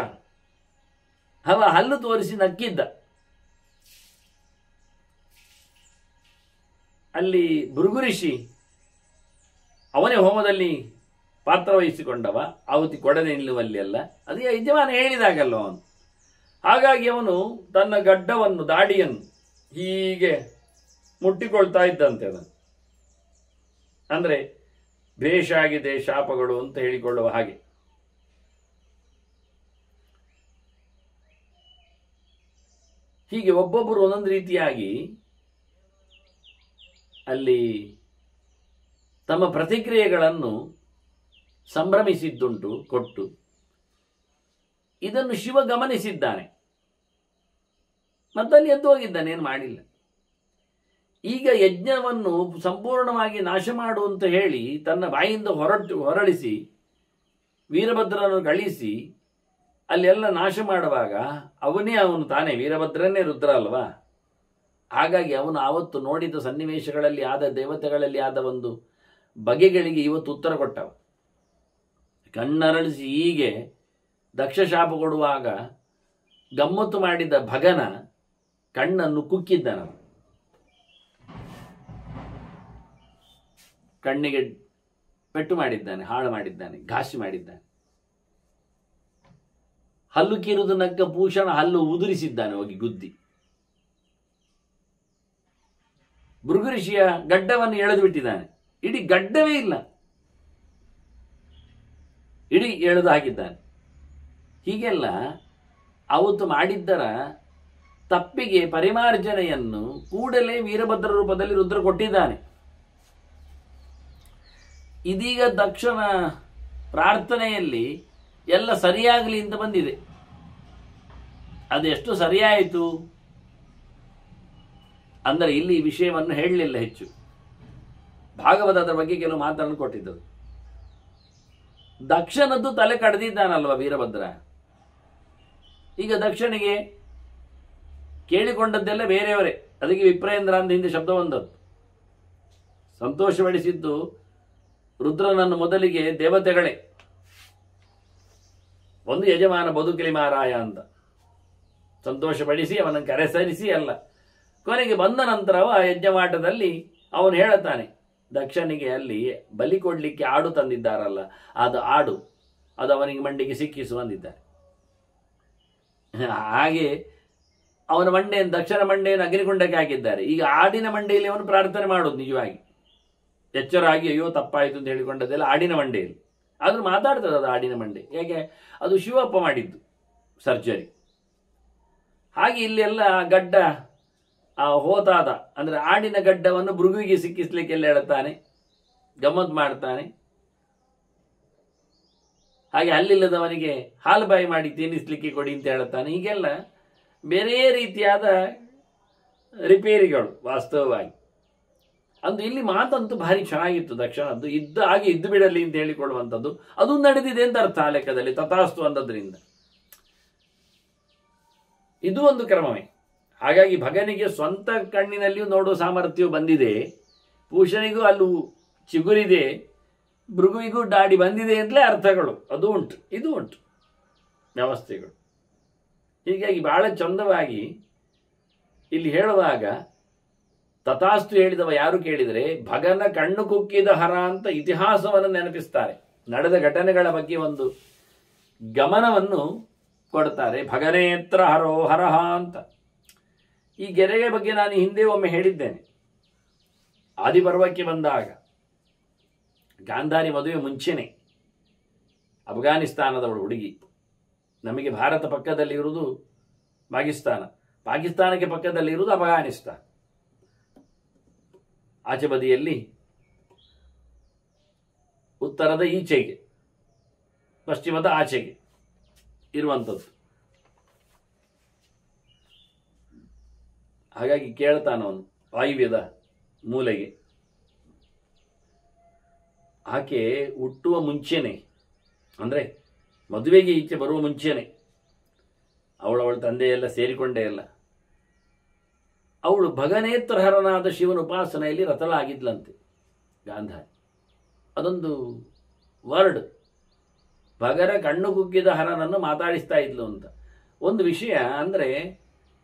ಅವ ಹಲ್ಲು ತೋರಿಸಿ ನಕ್ಕಿದ್ದ. ಅಲ್ಲಿ ಭೃಗು ಋಷಿ ಅವನೇ ಹೋಮದಲ್ಲಿ ಪಾತ್ರ ವಹಿಸಿಕೊಂಡವ, ಆಹುತಿ ಕೊಡದೆ ನಿಲ್ಲುವಲ್ಲಿ ಅಲ್ಲ, ಅದು ಯಜಮಾನ ಹೇಳಿದಾಗಲ್ಲ ಅವನು. ಹಾಗಾಗಿ ಅವನು ತನ್ನ ಗಡ್ಡವನ್ನು ದಾಡಿಯನ್ನು ಹೀಗೆ ಮುಟ್ಟಿಕೊಳ್ತಾ ಇದ್ದಂತೆ. ಅದನ್ನು ಅಂದರೆ ಭೇಷ ಆಗಿದೆ ಶಾಪಗಳು ಅಂತ ಹೇಳಿಕೊಳ್ಳುವ ಹಾಗೆ. ಹೀಗೆ ಒಬ್ಬೊಬ್ಬರು ಒಂದೊಂದು ರೀತಿಯಾಗಿ ಅಲ್ಲಿ ತಮ್ಮ ಪ್ರತಿಕ್ರಿಯೆಗಳನ್ನು ಸಂಭ್ರಮಿಸಿದ್ದುಂಟು ಕೊಟ್ಟು. ಇದನ್ನು ಶಿವ ಗಮನಿಸಿದ್ದಾನೆ, ಮತ್ತಲ್ಲಿ ಎದ್ದು ಹೋಗಿದ್ದಾನೆ, ಏನು ಮಾಡಿಲ್ಲ. ಈಗ ಯಜ್ಞವನ್ನು ಸಂಪೂರ್ಣವಾಗಿ ನಾಶ ಮಾಡುವಂತ ಹೇಳಿ ತನ್ನ ಬಾಯಿಂದ ಹೊರಳಿಸಿ ವೀರಭದ್ರನನ್ನು ಕಳಿಸಿ ಅಲ್ಲೆಲ್ಲ ನಾಶ ಮಾಡುವಾಗ ಅವನು ತಾನೇ ವೀರಭದ್ರನೇ ರುದ್ರ ಅಲ್ವಾ. ಹಾಗಾಗಿ ಅವನು ಆವತ್ತು ನೋಡಿದ ಸನ್ನಿವೇಶಗಳಲ್ಲಿ ಆದ ದೇವತೆಗಳಲ್ಲಿ ಆದ ಒಂದು ಬಗೆಗಳಿಗೆ ಇವತ್ತು ಉತ್ತರ ಕೊಟ್ಟವ. ಕಣ್ಣರಳಿಸಿ ಹೀಗೆ ದಕ್ಷ ಶಾಪ ಕೊಡುವಾಗ ಗಮ್ಮತ್ತು ಮಾಡಿದ ಭಗನ ಕಣ್ಣನ್ನು ಕುಕ್ಕಿದ್ದಾನ. ಕಣ್ಣಿಗೆ ಪೆಟ್ಟು ಮಾಡಿದ್ದಾನೆ, ಹಾಳು ಮಾಡಿದ್ದಾನೆ, ಘಾಸಿ ಮಾಡಿದ್ದಾನೆ. ಹಲ್ಲು ಕಿರುದು ನಕ್ಕ ಭೂಷಣ ಹಲ್ಲು ಉದುರಿಸಿದ್ದಾನೆ ಹೋಗಿ ಗುದ್ದಿ. ಭೃಗು ಋಷಿಯ ಗಡ್ಡವನ್ನು ಎಳೆದು ಬಿಟ್ಟಿದ್ದಾನೆ, ಇಡೀ ಗಡ್ಡವೇ ಇಲ್ಲ, ಇಡೀ ಎಳೆದು ಹಾಕಿದ್ದಾನೆ. ಹೀಗೆಲ್ಲ ಅವತ್ತು ಮಾಡಿದ್ದರ ತಪ್ಪಿಗೆ ಪರಿಮಾರ್ಜನೆಯನ್ನು ಕೂಡಲೇ ವೀರಭದ್ರ ರೂಪದಲ್ಲಿ ರುದ್ರ ಕೊಟ್ಟಿದ್ದಾನೆ. ಇದೀಗ ದಕ್ಷನ ಪ್ರಾರ್ಥನೆಯಲ್ಲಿ ಎಲ್ಲ ಸರಿಯಾಗಲಿ ಅಂತ ಬಂದಿದೆ. ಅದೆಷ್ಟು ಸರಿಯಾಯಿತು ಅಂದರೆ ಇಲ್ಲಿ ಈ ವಿಷಯವನ್ನು ಹೇಳಲಿಲ್ಲ ಹೆಚ್ಚು. ಭಾಗವತ ಅದರ ಬಗ್ಗೆ ಕೆಲವು ಮಾತನ್ನು ಕೊಟ್ಟಿದ್ದರು. ದಕ್ಷನದ್ದು ತಲೆ ಕಡ್ದಿದ್ದಾನಲ್ವ ವೀರಭದ್ರ. ಈಗ ದಕ್ಷನಿಗೆ ಕೇಳಿಕೊಂಡದ್ದೆಲ್ಲ ಬೇರೆಯವರೇ, ಅದಕ್ಕೆ ವಿಪ್ರೇಂದ್ರ ಅಂತ ಹಿಂದೆ ಶಬ್ದ ಬಂದದ್ದು. ಸಂತೋಷಪಡಿಸಿದ್ದು ರುದ್ರನನ್ನು ಮೊದಲಿಗೆ ದೇವತೆಗಳೇ, ಒಂದು ಯಜಮಾನ ಬದುಕಲಿ ಮಾರಾಯ ಅಂತ ಸಂತೋಷಪಡಿಸಿ ಅವನನ್ನು ಕರೆಸರಿಸಿ ಅಲ್ಲ. ಕೊನೆಗೆ ಬಂದ ನಂತರವ ಯಜ್ಞವಾಟದಲ್ಲಿ ಅವನು ಹೇಳುತ್ತಾನೆ, ದಕ್ಷನಿಗೆ ಅಲ್ಲಿ ಬಲಿ ಕೊಡ್ಲಿಕ್ಕೆ ಆಡು ತಂದಿದ್ದಾರಲ್ಲ, ಅದು ಆಡು ಅದು ಅವನಿಗೆ ಮಂಡಿಗೆ ಸಿಕ್ಕಿಸು ಅಂದಿದ್ದಾರೆ. ಹಾಗೆ ಅವನ ಮಂಡೆಯನ್ನು ದಕ್ಷನ ಮಂಡೆಯನ್ನು ಅಗ್ನಿಕುಂಡಕ್ಕೆ ಹಾಕಿದ್ದಾರೆ. ಈಗ ಆಡಿನ ಮಂಡೆಯಲ್ಲಿ ಅವನು ಪ್ರಾರ್ಥನೆ ಮಾಡೋದು ನಿಜವಾಗಿ ಎಚ್ಚರಾಗಿ, ಅಯ್ಯೋ ತಪ್ಪಾಯಿತು ಅಂತ ಹೇಳಿಕೊಂಡದ್ದೆಲ್ಲ ಆಡಿನ ಮಂಡೆಯಲ್ಲಿ. ಆದರೂ ಮಾತಾಡ್ತದೆ ಅದು ಆಡಿನ ಮಂಡೆ, ಯಾಕೆ ಅದು ಶಿವಪ್ಪ ಮಾಡಿದ್ದು ಸರ್ಜರಿ. ಹಾಗೆ ಇಲ್ಲೆಲ್ಲ ಗಡ್ಡ ಹೋತಾದ ಅಂದರೆ ಆಡಿನ ಗಡ್ಡವನ್ನು ಭೃಗುವಿಗೆ ಸಿಕ್ಕಿಸ್ಲಿಕ್ಕೆಲ್ಲ ಹೇಳುತ್ತಾನೆ, ಗಮ್ಮತ್ ಮಾಡ್ತಾನೆ. ಹಾಗೆ ಹಲ್ಲಿಲ್ಲದವನಿಗೆ ಹಾಲು ಬಾಯಿ ಮಾಡಿ ತಿನ್ನಿಸ್ಲಿಕ್ಕೆ ಕೊಡಿ ಅಂತ ಹೇಳುತ್ತಾನೆ. ಹೀಗೆಲ್ಲ ಬೇರೆ ರೀತಿಯಾದ ರಿಪೇರಿಗಳು ವಾಸ್ತವವಾಗಿ. ಅಂದು ಇಲ್ಲಿ ಮಾತಂತೂ ಭಾರಿ ಚೆನ್ನಾಗಿತ್ತು ದಕ್ಷನದ್ದು. ಇದ್ದು ಬಿಡಲಿ ಅಂತ ಹೇಳಿಕೊಳ್ಳುವಂಥದ್ದು ಅದು ನಡೆದಿದೆ ಅಂತ ಅರ್ಥ ಆ ಲೆಕ್ಕದಲ್ಲಿ, ತಥಾಸ್ತು ಅಂದದ್ರಿಂದ ಇದು ಒಂದು ಕ್ರಮವೇ. ಹಾಗಾಗಿ ಭಗನಿಗೆ ಸ್ವಂತ ಕಣ್ಣಿನಲ್ಲಿಯೂ ನೋಡುವ ಸಾಮರ್ಥ್ಯವು ಬಂದಿದೆ, ಪೂಷನಿಗೂ ಅಲ್ಲೂ ಚಿಗುರಿದೆ, ಭೃಗುವಿಗೂ ದಾಡಿ ಬಂದಿದೆ ಅಂತಲೇ ಅರ್ಥಗಳು ಅದು ಉಂಟು, ಇದು ಉಂಟು ವ್ಯವಸ್ಥೆಗಳು. ಹೀಗಾಗಿ ಬಹಳ ಚಂದವಾಗಿ ಇಲ್ಲಿ ಹೇಳುವಾಗ ತಥಾಸ್ತು ಹೇಳಿದವ ಯಾರು ಕೇಳಿದರೆ ಭಗನ ಕಣ್ಣು ಕುಕ್ಕಿದ ಹರ ಅಂತ ಇತಿಹಾಸವನ್ನು ನೆನಪಿಸ್ತಾರೆ. ನಡೆದ ಘಟನೆಗಳ ಬಗ್ಗೆ ಒಂದು ಗಮನವನ್ನು ಕೊಡ್ತಾರೆ. ಭಗನೇತ್ರ ಹರೋ ಹರಹ ಅಂತ. ಈ ಗೆರೆಯ ಬಗ್ಗೆ ನಾನು ಹಿಂದೆ ಒಮ್ಮೆ ಹೇಳಿದ್ದೇನೆ. ಆದಿಪರ್ವಕ್ಕೆ ಬಂದಾಗ ಗಾಂಧಾರಿ ಮದುವೆ ಮುಂಚೆನೆ ಅಫ್ಘಾನಿಸ್ತಾನದವಳು ಹುಡುಗಿ, ನಮಗೆ ಭಾರತ ಪಕ್ಕದಲ್ಲಿ ಇರುವುದು ಪಾಕಿಸ್ತಾನ, ಪಾಕಿಸ್ತಾನಕ್ಕೆ ಪಕ್ಕದಲ್ಲಿ ಇರುವುದು ಅಫ್ಘಾನಿಸ್ತಾನ. ಆಚೆ ಬದಿಯಲ್ಲಿ ಉತ್ತರದ ಈಚೆಗೆ ಪಶ್ಚಿಮದ ಆಚೆಗೆ ಇರುವಂಥದ್ದು. ಹಾಗಾಗಿ ಕೇಳ್ತಾನವನು ವಾಯುವ್ಯದ ಮೂಲೆಗೆ. ಆಕೆ ಹುಟ್ಟುವ ಮುಂಚೆನೆ ಅಂದರೆ ಮದುವೆಗೆ ಈಚೆ ಬರುವ ಮುಂಚೆನೆ ಅವಳವಳ ತಂದೆಯೆಲ್ಲ ಸೇರಿಕೊಂಡೇ ಇಲ್ಲ. ಅವಳು ಭಗನೇತ್ರಹರನಾದ ಶಿವನ ಉಪಾಸನೆಯಲ್ಲಿ ರತಳಾಗಿದ್ಲಂತೆ ಗಾಂಧಾರಿ. ಅದೊಂದು ವರ್ಡ್, ಭಗರ ಕಣ್ಣು ಕುಗ್ಗಿದ ಹರನನ್ನು ಮಾತಾಡಿಸ್ತಾ ಇದ್ಲು ಅಂತ. ಒಂದು ವಿಷಯ ಅಂದರೆ,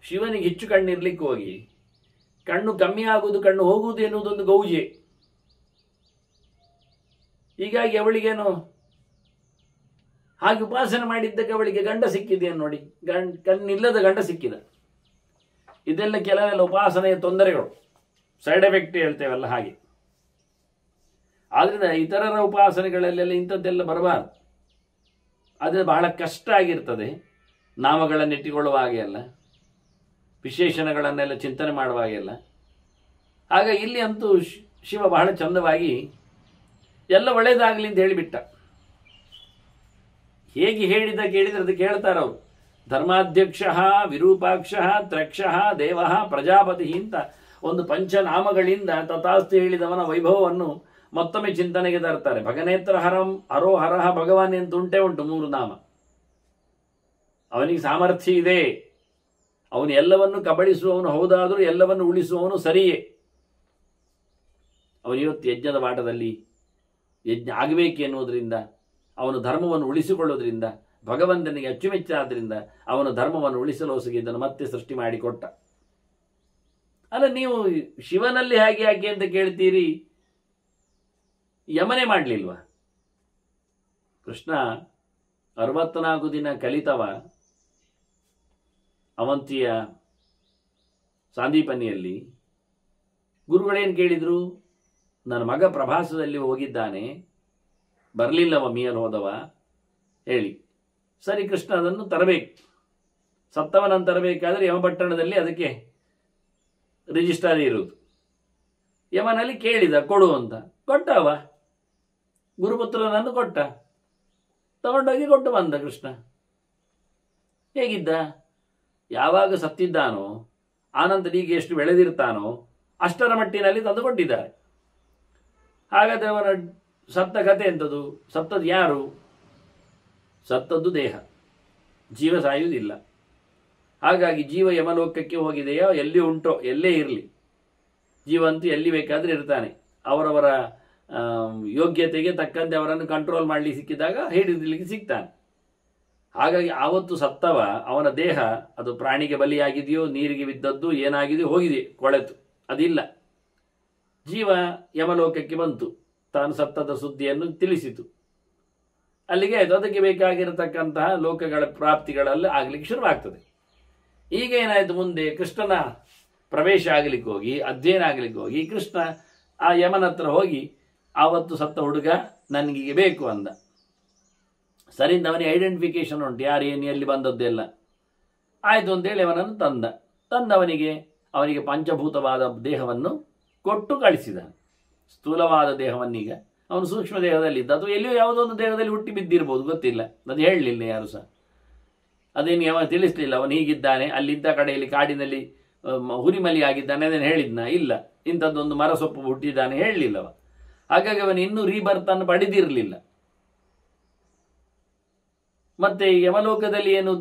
ಶಿವನಿಗೆ ಹೆಚ್ಚು ಕಣ್ಣಿರ್ಲಿಕ್ಕೆ ಹೋಗಿ ಕಣ್ಣು ಕಮ್ಮಿ ಆಗುವುದು, ಕಣ್ಣು ಹೋಗುವುದು ಎನ್ನುವುದೊಂದು ಗೌಜೆ. ಹೀಗಾಗಿ ಅವಳಿಗೇನು ಹಾಗೆ ಉಪಾಸನೆ ಮಾಡಿದ್ದಕ್ಕೆ ಅವಳಿಗೆ ಗಂಡ ಸಿಕ್ಕಿದೆಯಾ ನೋಡಿ, ಕಣ್ಣಿಲ್ಲದ ಗಂಡ ಸಿಕ್ಕಿದ. ಇದೆಲ್ಲ ಕೆಲವೆಲ್ಲ ಉಪಾಸನೆಯ ತೊಂದರೆಗಳು, ಸೈಡ್ ಎಫೆಕ್ಟ್ ಹೇಳ್ತೇವಲ್ಲ ಹಾಗೆ. ಆದ್ರಿಂದ ಇತರರ ಉಪಾಸನೆಗಳಲ್ಲೆಲ್ಲ ಇಂಥದ್ದೆಲ್ಲ ಬರಬಾರ್ದು. ಆದರೆ ಬಹಳ ಕಷ್ಟ ಆಗಿರ್ತದೆ ನಾಮಗಳನ್ನಿಟ್ಟುಕೊಳ್ಳುವ ಹಾಗೆ ಅಲ್ಲ, ವಿಶೇಷಣಗಳನ್ನೆಲ್ಲ ಚಿಂತನೆ ಮಾಡುವ ಹಾಗೆಲ್ಲ. ಆಗ ಇಲ್ಲಿ ಅಂತೂ ಶಿವ ಬಹಳ ಚಂದವಾಗಿ ಎಲ್ಲ ಒಳ್ಳೇದಾಗಲಿ ಅಂತ ಹೇಳಿಬಿಟ್ಟ. ಹೇಗೆ ಹೇಳಿದ ಕೇಳಿದ್ರೆ ಅದು ಕೇಳ್ತಾರವರು. ಧರ್ಮಾಧ್ಯಕ್ಷ ವಿರೂಪಾಕ್ಷ ತ್ರಕ್ಷ ದೇವ ಪ್ರಜಾಪತಿ ಅಂತ ಒಂದು ಪಂಚನಾಮಗಳಿಂದ ತಥಾಸ್ತು ಹೇಳಿದವನ ವೈಭವವನ್ನು ಮತ್ತೊಮ್ಮೆ ಚಿಂತನೆಗೆ ತರ್ತಾರೆ. ಭಗನೇತ್ರ ಹರಂ ಹರೋ ಹರಹ ಭಗವಾನ್ ಅಂತ ಉಂಟು 3 ನಾಮ. ಅವನಿಗೆ ಸಾಮರ್ಥ್ಯ ಇದೆ, ಅವನು ಎಲ್ಲವನ್ನು ಕಬಳಿಸುವವನು ಹೌದಾದರೂ ಎಲ್ಲವನ್ನು ಉಳಿಸುವವನು ಸರಿಯೇ. ಅವನಿವತ್ತು ಯಜ್ಞದ ಬಾಟದಲ್ಲಿ ಯಜ್ಞ ಆಗಬೇಕು ಎನ್ನುವುದರಿಂದ, ಅವನು ಧರ್ಮವನ್ನು ಉಳಿಸಿಕೊಳ್ಳುವುದರಿಂದ, ಭಗವಂತನಿಗೆ ಅಚ್ಚುಮೆಚ್ಚಾದ್ರಿಂದ ಅವನ ಧರ್ಮವನ್ನು ಉಳಿಸಲು ಹೊಸಗಿದ್ದನ್ನು ಮತ್ತೆ ಸೃಷ್ಟಿ ಮಾಡಿಕೊಟ್ಟ. ಅಲ್ಲ, ನೀವು ಶಿವನಲ್ಲಿ ಹಾಗೆ ಯಾಕೆ ಅಂತ ಕೇಳ್ತೀರಿ? ಯಮನೆ ಮಾಡಲಿಲ್ವಾ? ಕೃಷ್ಣ 64 ದಿನ ಕಲಿತವ ಅವಂತಿಯ ಸಾಂದೀಪನಿಯಲ್ಲಿ. ಗುರುಗಳೇನು ಕೇಳಿದ್ರು? ನನ್ನ ಮಗ ಪ್ರಭಾಸದಲ್ಲಿ ಹೋಗಿದ್ದಾನೆ, ಬರಲಿಲ್ಲವ ಮೀಯಲು ಹೋದವ ಹೇಳಿ. ಸರಿ, ಕೃಷ್ಣ ಅದನ್ನು ತರಬೇಕು. ಸತ್ತವನನ್ನು ತರಬೇಕಾದ್ರೆ ಯಮಪಟ್ಟಣದಲ್ಲಿ ಅದಕ್ಕೆ ರಿಜಿಸ್ಟರ್ ಇರುವುದು. ಯಮನಲ್ಲಿ ಕೇಳಿದ ಕೊಡು ಅಂತ, ಕೊಟ್ಟವ. ಗುರುಪುತ್ರನನ್ನು ಕೊಟ್ಟ, ತಗೊಂಡೋಗಿ ಕೊಟ್ಟು ಬಂದ ಕೃಷ್ಣ. ಹೇಗಿದ್ದ? ಯಾವಾಗ ಸತ್ತಿದ್ದಾನೋ ಆನಂತರ ಈಗ ಎಷ್ಟು ಬೆಳೆದಿರ್ತಾನೋ ಅಷ್ಟರ ಮಟ್ಟಿನಲ್ಲಿ ತಂದು ಕೊಟ್ಟಿದ್ದಾರೆ. ಹಾಗಾದರೆ ಅವನ ಸತ್ತ ಕಥೆ ಎಂಥದ್ದು? ಸತ್ತದ್ದು ಯಾರು? ಸತ್ತದ್ದು ದೇಹ, ಜೀವ ಸಾಯುವುದಿಲ್ಲ. ಹಾಗಾಗಿ ಜೀವ ಯಮಲೋಕಕ್ಕೆ ಹೋಗಿದೆಯೋ ಎಲ್ಲಿ ಉಂಟೋ ಎಲ್ಲೇ ಇರಲಿ, ಜೀವಂತೂ ಎಲ್ಲಿ ಬೇಕಾದರೆ ಇರ್ತಾನೆ. ಅವರವರ ಯೋಗ್ಯತೆಗೆ ತಕ್ಕಂತೆ ಅವರನ್ನು ಕಂಟ್ರೋಲ್ ಮಾಡಲಿಕ್ಕೆ ಸಿಕ್ಕಿದಾಗ ಹಿಡಿದಲಿಕ್ಕೆ ಸಿಗ್ತಾನೆ. ಹಾಗಾಗಿ ಆವತ್ತು ಸತ್ತವ ಅವನ ದೇಹ ಅದು ಪ್ರಾಣಿಗೆ ಬಲಿಯಾಗಿದೆಯೋ, ನೀರಿಗೆ ಬಿದ್ದದ್ದು, ಏನಾಗಿದೆಯೋ ಹೋಗಿದೆ, ಕೊಳೆತು, ಅದಿಲ್ಲ. ಜೀವ ಯಮಲೋಕಕ್ಕೆ ಬಂತು, ತಾನು ಸತ್ತದ ಸುದ್ದಿಯನ್ನು ತಿಳಿಸಿತು. ಅಲ್ಲಿಗೆ ಅದಕ್ಕೆ ಬೇಕಾಗಿರತಕ್ಕಂತಹ ಲೋಕಗಳ ಪ್ರಾಪ್ತಿಗಳೆಲ್ಲ ಆಗಲಿಕ್ಕೆ ಶುರುವಾಗ್ತದೆ. ಈಗ ಏನಾಯಿತು, ಮುಂದೆ ಕೃಷ್ಣನ ಪ್ರವೇಶ ಆಗಲಿಕ್ಕೆ ಹೋಗಿ, ಅಧ್ಯಯನ ಆಗಲಿಕ್ಕೆ ಹೋಗಿ, ಕೃಷ್ಣ ಆ ಯಮನ ಹತ್ರ ಹೋಗಿ ಆವತ್ತು ಸತ್ತ ಹುಡುಗ ನನಗೀಗ ಬೇಕು ಅಂದ. ಸರಿಂದ ಅವನಿಗೆ ಐಡೆಂಟಿಫಿಕೇಶನ್ ಉಂಟು, ಯಾರು ಏನು ಎಲ್ಲಿ ಬಂದದ್ದೆಲ್ಲ ಆಯಿತು ಅಂತೇಳಿ ಅವನನ್ನು ಅವನಿಗೆ ಪಂಚಭೂತವಾದ ದೇಹವನ್ನು ಕೊಟ್ಟು ಕಳಿಸಿದ. ಸ್ಥೂಲವಾದ ದೇಹವನ್ನೀಗ ಅವನು ಸೂಕ್ಷ್ಮ ದೇಹದಲ್ಲಿದ್ದ, ಅಥವಾ ಎಲ್ಲಿಯೋ ಯಾವುದೋ ಒಂದು ದೇಹದಲ್ಲಿ ಹುಟ್ಟಿ ಬಿದ್ದಿರ್ಬೋದು, ಗೊತ್ತಿಲ್ಲ, ಅದು ಹೇಳಲಿಲ್ಲ ಯಾರು ಸಹ. ಅದೇನು ಯಾವ ತಿಳಿಸ್ಲಿಲ್ಲ. ಅವನು ಹೀಗಿದ್ದಾನೆ, ಅಲ್ಲಿದ್ದ ಕಡೆಯಲ್ಲಿ ಕಾಡಿನಲ್ಲಿ ಹುರಿಮಲಿ ಆಗಿದ್ದಾನೆ ಅದನ್ನು ಹೇಳಿದ್ನ? ಇಲ್ಲ. ಇಂಥದ್ದೊಂದು ಮರಸೊಪ್ಪು ಹುಟ್ಟಿದ್ದಾನೆ ಹೇಳಲಿಲ್ಲವ. ಹಾಗಾಗಿ ಅವನು ಇನ್ನೂ ರೀಬರ್ತನ್ನು ಪಡೆದಿರಲಿಲ್ಲ. ಮತ್ತೆ ಯಮಲೋಕದಲ್ಲಿ ಏನು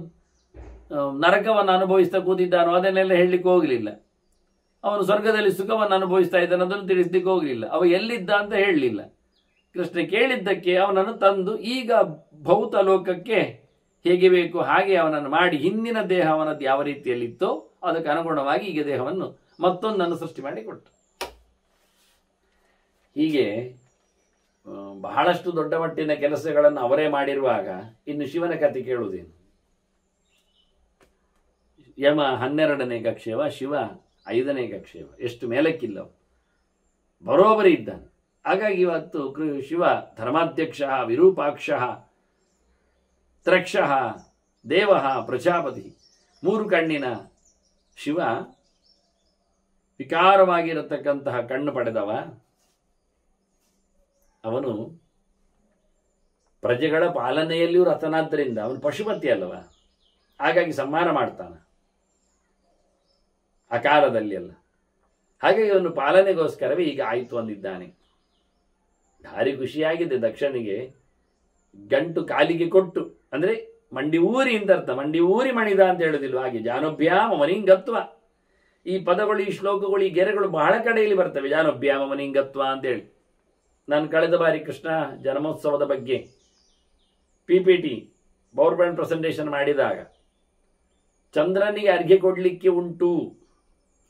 ನರಕವನ್ನು ಅನುಭವಿಸ್ತಾ ಕೂತಿದ್ದಾನೋ ಅದನ್ನೆಲ್ಲ ಹೇಳಲಿಕ್ಕೆ ಹೋಗಲಿಲ್ಲ. ಅವನು ಸ್ವರ್ಗದಲ್ಲಿ ಸುಖವನ್ನು ಅನುಭವಿಸ್ತಾ ಇದ್ದಾನೆ ಅದನ್ನು ತಿಳಿಸ್ಲಿಕ್ಕೆ ಹೋಗಲಿಲ್ಲ. ಅವ ಎಲ್ಲಿದ್ದ ಅಂತ ಹೇಳಲಿಲ್ಲ. ಕೃಷ್ಣ ಕೇಳಿದ್ದಕ್ಕೆ ಅವನನ್ನು ತಂದು ಈಗ ಭೌತ ಲೋಕಕ್ಕೆ ಹೇಗೆ ಬೇಕು ಹಾಗೆ ಅವನನ್ನು ಮಾಡಿ, ಹಿಂದಿನ ದೇಹ ಅವನದ್ದು ಯಾವ ರೀತಿಯಲ್ಲಿತ್ತೋ ಅದಕ್ಕೆ ಅನುಗುಣವಾಗಿ ಈಗ ದೇಹವನ್ನು ಮತ್ತೊಂದನ್ನು ಸೃಷ್ಟಿ ಮಾಡಿ ಕೊಟ್ಟ. ಹೀಗೆ ಬಹಳಷ್ಟು ದೊಡ್ಡ ಮಟ್ಟಿನ ಕೆಲಸಗಳನ್ನು ಅವರೇ ಮಾಡಿರುವಾಗ ಇನ್ನು ಶಿವನ ಕಥೆ ಕೇಳುವುದೇನು? ಯಮ 12ನೇ ಕಕ್ಷೆಯವ, ಶಿವ 5ನೇ ಕಕ್ಷೆಯವ. ಎಷ್ಟು ಮೇಲಕ್ಕಿಲ್ಲ, ಬರೋಬರಿ ಇದ್ದಾನೆ. ಹಾಗಾಗಿ ಇವತ್ತು ಶಿವ ಧರ್ಮಾಧ್ಯಕ್ಷ ವಿರೂಪಾಕ್ಷ ತ್ರಕ್ಷ ದೇವ ಪ್ರಜಾಪತಿ, 3 ಕಣ್ಣಿನ ಶಿವ, ವಿಕಾರವಾಗಿರತಕ್ಕಂತಹ ಕಣ್ಣು ಪಡೆದವ. ಅವನು ಪ್ರಜೆಗಳ ಪಾಲನೆಯಲ್ಲಿಯೂ ರತನಾದ್ದರಿಂದ ಅವನು ಪಶುಪತಿ ಅಲ್ಲವ, ಹಾಗಾಗಿ ಸಂಹಾರ ಮಾಡ್ತಾನ ಅಕಾಲದಲ್ಲಿ ಅಲ್ಲ. ಹಾಗಾಗಿ ಅವನು ಪಾಲನೆಗೋಸ್ಕರವೇ ಈಗ ಆಯಿತು ಅಂದಿದ್ದಾನೆ. ಭಾರಿ ಖುಷಿಯಾಗಿದೆ ದಕ್ಷನಿಗೆ. ಗಂಟು ಕಾಲಿಗೆ ಕೊಟ್ಟು, ಅಂದರೆ ಮಂಡಿ ಊರಿ ಅಂತ ಅರ್ಥ. ಮಂಡಿ ಊರಿ ಮಣಿದ ಅಂತ ಹೇಳುದಿಲ್ವ ಹಾಗೆ. ಜಾನುಭ್ಯಾಮ ಮನಿಂಗತ್ವ. ಈ ಪದಗಳು, ಈ ಶ್ಲೋಕಗಳು, ಈ ಗೆರೆಗಳು ಬಹಳ ಕಡೆಯಲ್ಲಿ ಬರ್ತವೆ. ಜಾನುಭ್ಯಾಮ ಮನಿಂಗತ್ವ ಅಂತೇಳಿ. ನಾನು ಕಳೆದ ಬಾರಿ ಕೃಷ್ಣ ಜನ್ಮೋತ್ಸವದ ಬಗ್ಗೆ PPT ಪವರ್ ಪಾಯಿಂಟ್ ಪ್ರೆಸೆಂಟೇಷನ್ ಮಾಡಿದಾಗ ಚಂದ್ರನಿಗೆ ಅರ್ಘ್ಯ ಕೊಡಲಿಕ್ಕೆ ಉಂಟು,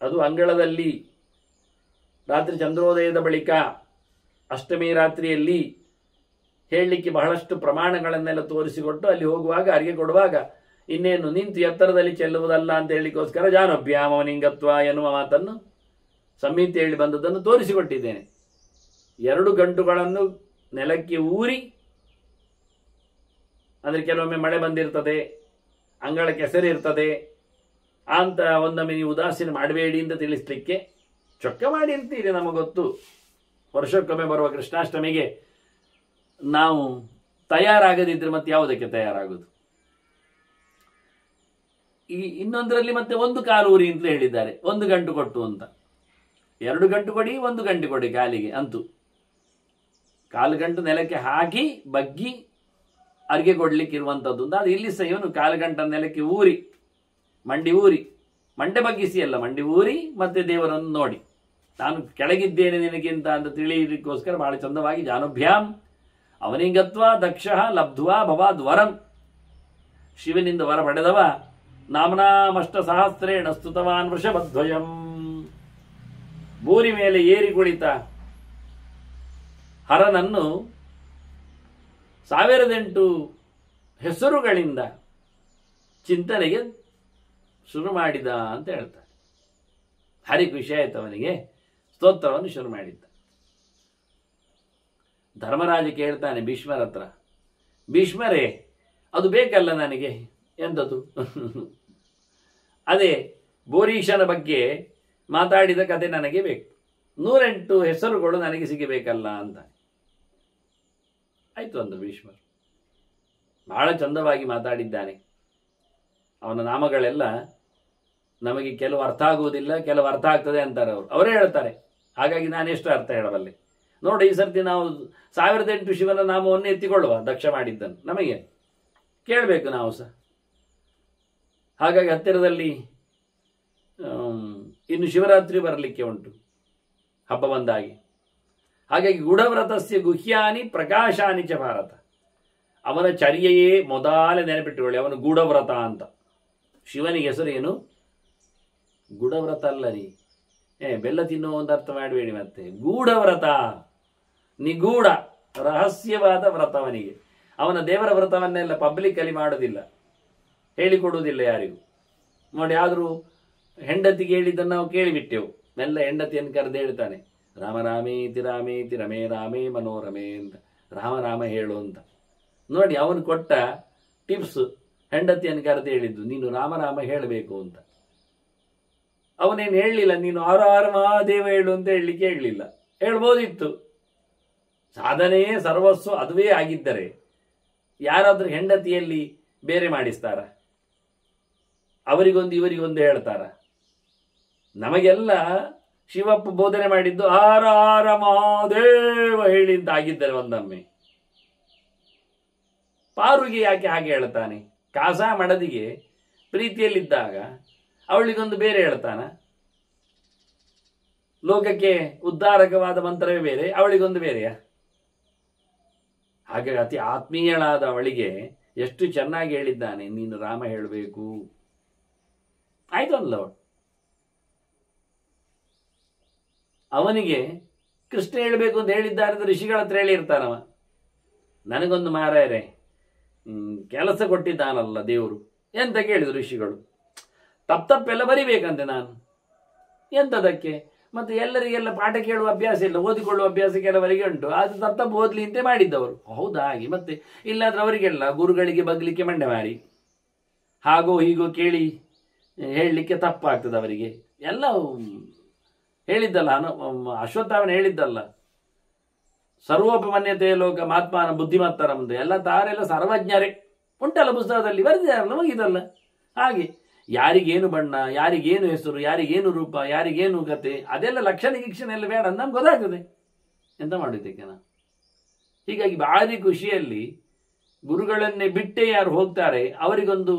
ಅದು ಅಂಗಳದಲ್ಲಿ ರಾತ್ರಿ ಚಂದ್ರೋದಯದ ಬಳಿಕ ಅಷ್ಟಮಿ ರಾತ್ರಿಯಲ್ಲಿ ಹೇಳಲಿಕ್ಕೆ ಬಹಳಷ್ಟು ಪ್ರಮಾಣಗಳನ್ನೆಲ್ಲ ತೋರಿಸಿಕೊಟ್ಟು ಅಲ್ಲಿ ಹೋಗುವಾಗ ಅರ್ಘ್ಯ ಕೊಡುವಾಗ ಇನ್ನೇನು ನಿಂತು ಎತ್ತರದಲ್ಲಿ ಚೆಲ್ಲುವುದಲ್ಲ ಅಂತ ಹೇಳಲಿಕ್ಕೋಸ್ಕರ ಜಾನುಭ್ಯಾಮನಿಂಗತ್ವ ಎನ್ನುವ ಮಾತನ್ನು ಸಂಹಿತೆಯಲ್ಲಿ ಬಂದದ್ದನ್ನು ತೋರಿಸಿಕೊಟ್ಟಿದ್ದೇನೆ. 2 ಗಂಟುಗಳನ್ನು ನೆಲಕ್ಕೆ ಊರಿ, ಅಂದರೆ ಕೆಲವೊಮ್ಮೆ ಮಳೆ ಬಂದಿರ್ತದೆ, ಅಂಗಳ ಕೆಸರಿರ್ತದೆ ಅಂತ ಒಂದೊಮ್ಮೆ ನೀವು ಉದಾಸೀನ ಮಾಡಬೇಡಿ ಅಂತ ತಿಳಿಸ್ಲಿಕ್ಕೆ ಚೊಕ್ಕ ಮಾಡಿರ್ತೀರಿ. ನಮಗೊತ್ತು, ವರ್ಷಕ್ಕೊಮ್ಮೆ ಬರುವ ಕೃಷ್ಣಾಷ್ಟಮಿಗೆ ನಾವು ತಯಾರಾಗದಿದ್ರೆ ಮತ್ತೆ ಯಾವುದಕ್ಕೆ ತಯಾರಾಗುವುದು? ಈ ಇನ್ನೊಂದರಲ್ಲಿ ಮತ್ತೆ 1 ಕಾಲು ಊರಿ ಅಂತ ಹೇಳಿದ್ದಾರೆ, 1 ಗಂಟು ಕೊಟ್ಟು ಅಂತ. 2 ಗಂಟು ಕೊಡಿ, 1 ಗಂಟು ಕೊಡಿ ಕಾಲಿಗೆ. ಅಂತೂ 1/4 ಗಂಟು ನೆಲಕ್ಕೆ ಹಾಕಿ ಬಗ್ಗಿ ಅರ್ಗೆ ಕೊಡ್ಲಿಕ್ಕೆ ಇರುವಂಥದ್ದು ಅಂತ. ಅದು ಇಲ್ಲಿ ಸಹ ಇವನು 1/4 ಗಂಟೆ ನೆಲಕ್ಕೆ ಊರಿ, ಮಂಡಿ ಊರಿ, ಮಂಡೆ ಬಗ್ಗಿಸಿ ಅಲ್ಲ, ಮಂಡಿ ಊರಿ ಮತ್ತೆ ದೇವರನ್ನು ನೋಡಿ ನಾನು ಕೆಳಗಿದ್ದೇನೆ ನಿನಗಿಂತ ಅಂತ ತಿಳಿಯಲಿಕ್ಕೋಸ್ಕರ ಬಹಳ ಚಂದವಾಗಿ ಜಾನುಭ್ಯಾಂ ಅವನಿಂಗತ್ವ ದಕ್ಷ ಲಬ್ಧ್ವಾ ಭವಾದ್ ವರಂ. ಶಿವನಿಂದ ವರ ಪಡೆದವ ನಾಮನಾಮಷ್ಟ ಸಹಸ್ರೇಣ ಸ್ತುತವಾನ್ ವೃಷಭಧ್ವಜಂ. ಬೂರಿ ಮೇಲೆ ಏರಿ ಕುಳಿತ ಹರನನ್ನು 1008 ಹೆಸರುಗಳಿಂದ ಚಿಂತನೆಗೆ ಶುರು ಮಾಡಿದ ಅಂತ ಹೇಳ್ತಾರೆ. ಹರಿ ಖುಷಿ ಆಯ್ತು ಅವನಿಗೆ, ಸ್ತೋತ್ರವನ್ನು ಶುರು ಮಾಡಿದ್ದ. ಧರ್ಮರಾಜ ಕೇಳ್ತಾನೆ ಭೀಷ್ಮರ ಹತ್ರ, ಭೀಷ್ಮರೇ ಅದು ಬೇಕಲ್ಲ ನನಗೆ? ಎಂಥದ್ದು? ಅದೇ ಬೋರೀಶನ ಬಗ್ಗೆ ಮಾತಾಡಿದ ಕತೆ ನನಗೆ ಬೇಕು, 108 ಹೆಸರುಗಳು ನನಗೆ ಸಿಗಬೇಕಲ್ಲ ಅಂತ. ಆಯ್ತು ಅಂದ್ರು ಭೀಷ್ಮರು. ಬಹಳ ಚಂದವಾಗಿ ಮಾತಾಡಿದ್ದಾನೆ. ಅವನ ನಾಮಗಳೆಲ್ಲ ನಮಗೆ ಕೆಲವು ಅರ್ಥ ಆಗುವುದಿಲ್ಲ, ಕೆಲವು ಅರ್ಥ ಆಗ್ತದೆ ಅಂತಾರೆ ಅವರು, ಅವರೇ ಹೇಳ್ತಾರೆ. ಹಾಗಾಗಿ ನಾನು ಎಷ್ಟು ಅರ್ಥ ಹೇಳಬಲ್ಲೆ ನೋಡಿ. ಈ ಸರ್ತಿ ನಾವು 1008 ಶಿವನ ನಾಮವನ್ನು ಎತ್ತಿಕೊಳ್ಳುವ, ದಕ್ಷ ಮಾಡಿದ್ದನ್ನು ನಮಗೆ ಕೇಳಬೇಕು ನಾವು ಸಹ. ಹಾಗಾಗಿ ಹತ್ತಿರದಲ್ಲಿ ಇನ್ನು ಶಿವರಾತ್ರಿ ಬರಲಿಕ್ಕೆ ಉಂಟು, ಹಬ್ಬ ಬಂದಾಗಿ. ಹಾಗಾಗಿ ಗೂಢವ್ರತಸ್ಯ ಗುಹ್ಯಾನಿ ಪ್ರಕಾಶಾನಿ ಚ ಭಾರತ. ಅವನ ಚರ್ಯೆಯೇ ಮೊದಲೇ ನೆನಪಿಟ್ಟುಕೊಳ್ಳಿ, ಅವನು ಗೂಢವ್ರತ ಅಂತ. ಶಿವನಿಗೆ ಹೆಸರು ಏನು? ಗೂಢವ್ರತ ಅಲ್ಲ ರೀ, ಬೆಲ್ಲ ತಿನ್ನೋ ಒಂದು ಅರ್ಥ ಮಾಡಬೇಡಿ. ಮತ್ತೆ ಗೂಢವ್ರತ, ನಿಗೂಢ ರಹಸ್ಯವಾದ ವ್ರತವನಿಗೆ. ಅವನ ದೇವರ ವ್ರತವನ್ನೆಲ್ಲ ಪಬ್ಲಿಕ್ಕಲ್ಲಿ ಮಾಡೋದಿಲ್ಲ, ಹೇಳಿಕೊಡುವುದಿಲ್ಲ ಯಾರಿಗೂ. ನೋಡಿ, ಆದರೂ ಹೆಂಡತಿಗೆ ಹೇಳಿದ್ದನ್ನು ನಾವು ಕೇಳಿಬಿಟ್ಟೆವು. ಮೆಲ್ಲ ಹೆಂಡತಿಯನ್ನು ಕರೆದು ಹೇಳ್ತಾನೆ, ರಾಮ ರಾಮೇತಿ ರಾಮೇತಿ ರಮೇ ರಾಮೇ ಮನೋರಮೇ ಅಂತ, ರಾಮ ರಾಮ ಹೇಳು ಅಂತ. ನೋಡಿ, ಅವನು ಕೊಟ್ಟ ಟಿಪ್ಸ್ ಹೆಂಡತಿಯನ್ನು ಕರೆದು ಹೇಳಿದ್ದು, ನೀನು ರಾಮ ರಾಮ ಹೇಳಬೇಕು ಅಂತ. ಅವನೇನು ಹೇಳಲಿಲ್ಲ, ನೀನು ಹರ ಹರ ಮಹಾದೇವ ಹೇಳು ಅಂತ ಹೇಳಲಿಕ್ಕೆ ಹೇಳಲಿಲ್ಲ. ಹೇಳ್ಬೋದಿತ್ತು. ಸಾಧನೆಯೇ ಸರ್ವಸ್ವ ಅದುವೇ ಆಗಿದ್ದರೆ ಯಾರಾದ್ರೂ ಹೆಂಡತಿಯಲ್ಲಿ ಬೇರೆ ಮಾಡಿಸ್ತಾರ? ಅವರಿಗೊಂದು ಇವರಿಗೊಂದು ಹೇಳ್ತಾರ? ನಮಗೆಲ್ಲ ಶಿವಪ್ಪ ಬೋಧನೆ ಮಾಡಿದ್ದು ಹರ ಹರ ಮಹಾದೇವ ಹೇಳಿ ಅಂತ ಆಗಿದ್ದರೆ ಒಂದೊಮ್ಮೆ. ಪಾರುಗೆ ಯಾಕೆ ಹಾಗೆ ಹೇಳ್ತಾನೆ? ಕಾಸ ಮಡದಿಗೆ ಪ್ರೀತಿಯಲ್ಲಿದ್ದಾಗ ಅವಳಿಗೊಂದು ಬೇರೆ ಹೇಳ್ತಾನ? ಲೋಕಕ್ಕೆ ಉದ್ಧಾರಕವಾದ ಮಂತ್ರವೇ ಬೇರೆ, ಅವಳಿಗೊಂದು ಬೇರೆಯಾ? ಹಾಗೆ ಅತಿ ಆತ್ಮೀಯಳಾದ ಅವಳಿಗೆ ಎಷ್ಟು ಚೆನ್ನಾಗಿ ಹೇಳಿದ್ದಾನೆ, ನೀನು ರಾಮ ಹೇಳಬೇಕು. ಆಯ್ತು ಅಲ್ಲ ಅವಳು. ಅವನಿಗೆ ಕೃಷ್ಣ ಹೇಳಬೇಕು ಅಂತ ಹೇಳಿದ್ದಾರೆ ಋಷಿಗಳ ಹತ್ರ ಹೇಳಿರ್ತಾನವ. ನನಗೊಂದು ಮಾರಾಯರೆ ಕೆಲಸ ಕೊಟ್ಟಿದ್ದಾನಲ್ಲ ದೇವರು ಎಂತ ಕೇಳಿದ್ರು ಋಷಿಗಳು. ತಪ್ಪೆಲ್ಲ ಬರಿಬೇಕಂತೆ ನಾನು. ಎಂತದಕ್ಕೆ? ಮತ್ತೆ ಎಲ್ಲರಿಗೆಲ್ಲ ಪಾಠ ಕೇಳುವ ಅಭ್ಯಾಸ ಇಲ್ಲ, ಓದಿಕೊಳ್ಳುವ ಅಭ್ಯಾಸ ಕೆಲವರಿಗೆ ಉಂಟು. ಅದು ತಪ್ಪು ಓದ್ಲಿ ಅಂತ ಮಾಡಿದ್ದವರು. ಹೌದಾ? ಹಾಗೆ ಮತ್ತೆ ಇಲ್ಲಾದ್ರೆ ಅವರಿಗೆಲ್ಲ ಗುರುಗಳಿಗೆ ಬಗ್ಲಿಕ್ಕೆ ಮಂಡೆ ಮಾರಿ ಹಾಗೋ ಹೀಗೋ ಕೇಳಿ ಹೇಳಲಿಕ್ಕೆ ತಪ್ಪಾಗ್ತದೆ ಅವರಿಗೆ. ಎಲ್ಲ ಹೇಳಿದ್ದಲ್ಲ, ಅಶ್ವತ್ಥಾವನ ಹೇಳಿದ್ದಲ್ಲ, ಸರ್ವೋಪಮನ್ಯತೆಯ ಲೋಕ ಮಾತ್ಮಾನ ಬುದ್ಧಿಮತ್ತರಂದು. ಎಲ್ಲ ತಾರೆಲ್ಲ ಸರ್ವಜ್ಞರೇ ಉಂಟಲ್ಲ, ಪುಸ್ತಕದಲ್ಲಿ ಬರೆದಿದ್ದಾರಲ್ಲ, ಮುಗಿದಲ್ಲ. ಹಾಗೆ ಯಾರಿಗೇನು ಬಣ್ಣ, ಯಾರಿಗೇನು ಹೆಸರು, ಯಾರಿಗೇನು ರೂಪ, ಯಾರಿಗೇನು ಕತೆ, ಅದೆಲ್ಲ ಲಕ್ಷಣ ಗಿಕ್ಷಣ ಎಲ್ಲ ಬೇಡ, ನಮ್ಗೆ ಗೊತ್ತಾಗ್ತದೆ ಎಂತ ಮಾಡಿದ್ದಕ್ಕೆ ನಾವು. ಹೀಗಾಗಿ ಭಾರಿ ಖುಷಿಯಲ್ಲಿ ಗುರುಗಳನ್ನೇ ಬಿಟ್ಟೇ ಯಾರು ಹೋಗ್ತಾರೆ ಅವರಿಗೊಂದು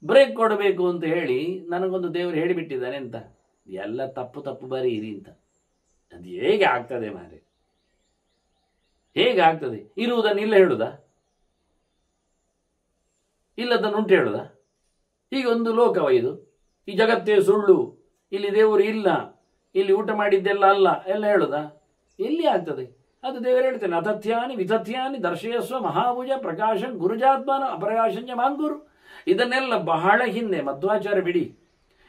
ಬ್ರೇಕ್ ಕೊಡಬೇಕು ಅಂತ ಹೇಳಿ ನನಗೊಂದು ದೇವರು ಹೇಳಿಬಿಟ್ಟಿದ್ದಾನೆ ಅಂತ. ಎಲ್ಲ ತಪ್ಪು ತಪ್ಪು ಬರೀರಿ ಅಂತ. ಅದು ಹೇಗೆ ಆಗ್ತದೆ ಮಾರೆ? ಹೇಗೆ ಆಗ್ತದೆ? ಇರುವುದನ್ನು ಇಲ್ಲ ಹೇಳುದಾ? ಇಲ್ಲದನ್ನು ಉಂಟು ಹೇಳುದಾ? ಹೀಗೆ ಒಂದು ಲೋಕವ ಇದು. ಈ ಜಗತ್ತೇ ಸುಳ್ಳು, ಇಲ್ಲಿ ದೇವರು ಇಲ್ಲ, ಇಲ್ಲಿ ಊಟ ಮಾಡಿದ್ದೆಲ್ಲ ಅಲ್ಲ ಎಲ್ಲ ಹೇಳುದಾ? ಎಲ್ಲಿ ಆಗ್ತದೆ? ಅದು ದೇವರು ಹೇಳ್ತೇನೆ, ಅತಥ್ಯಾನಿ ವಿತಥ್ಯಾನಿ ದರ್ಶಯಸ್ವ ಮಹಾಭುಜ ಪ್ರಕಾಶನ್ ಗುರುಜಾತ್ಮನ ಅಪ್ರಕಾಶಂಜ ಮಾಂಗುರು. ಇದನ್ನೆಲ್ಲ ಬಹಳ ಹಿಂದೆ ಮಧ್ವಾಚಾರ್ಯ ಬಿಡಿ,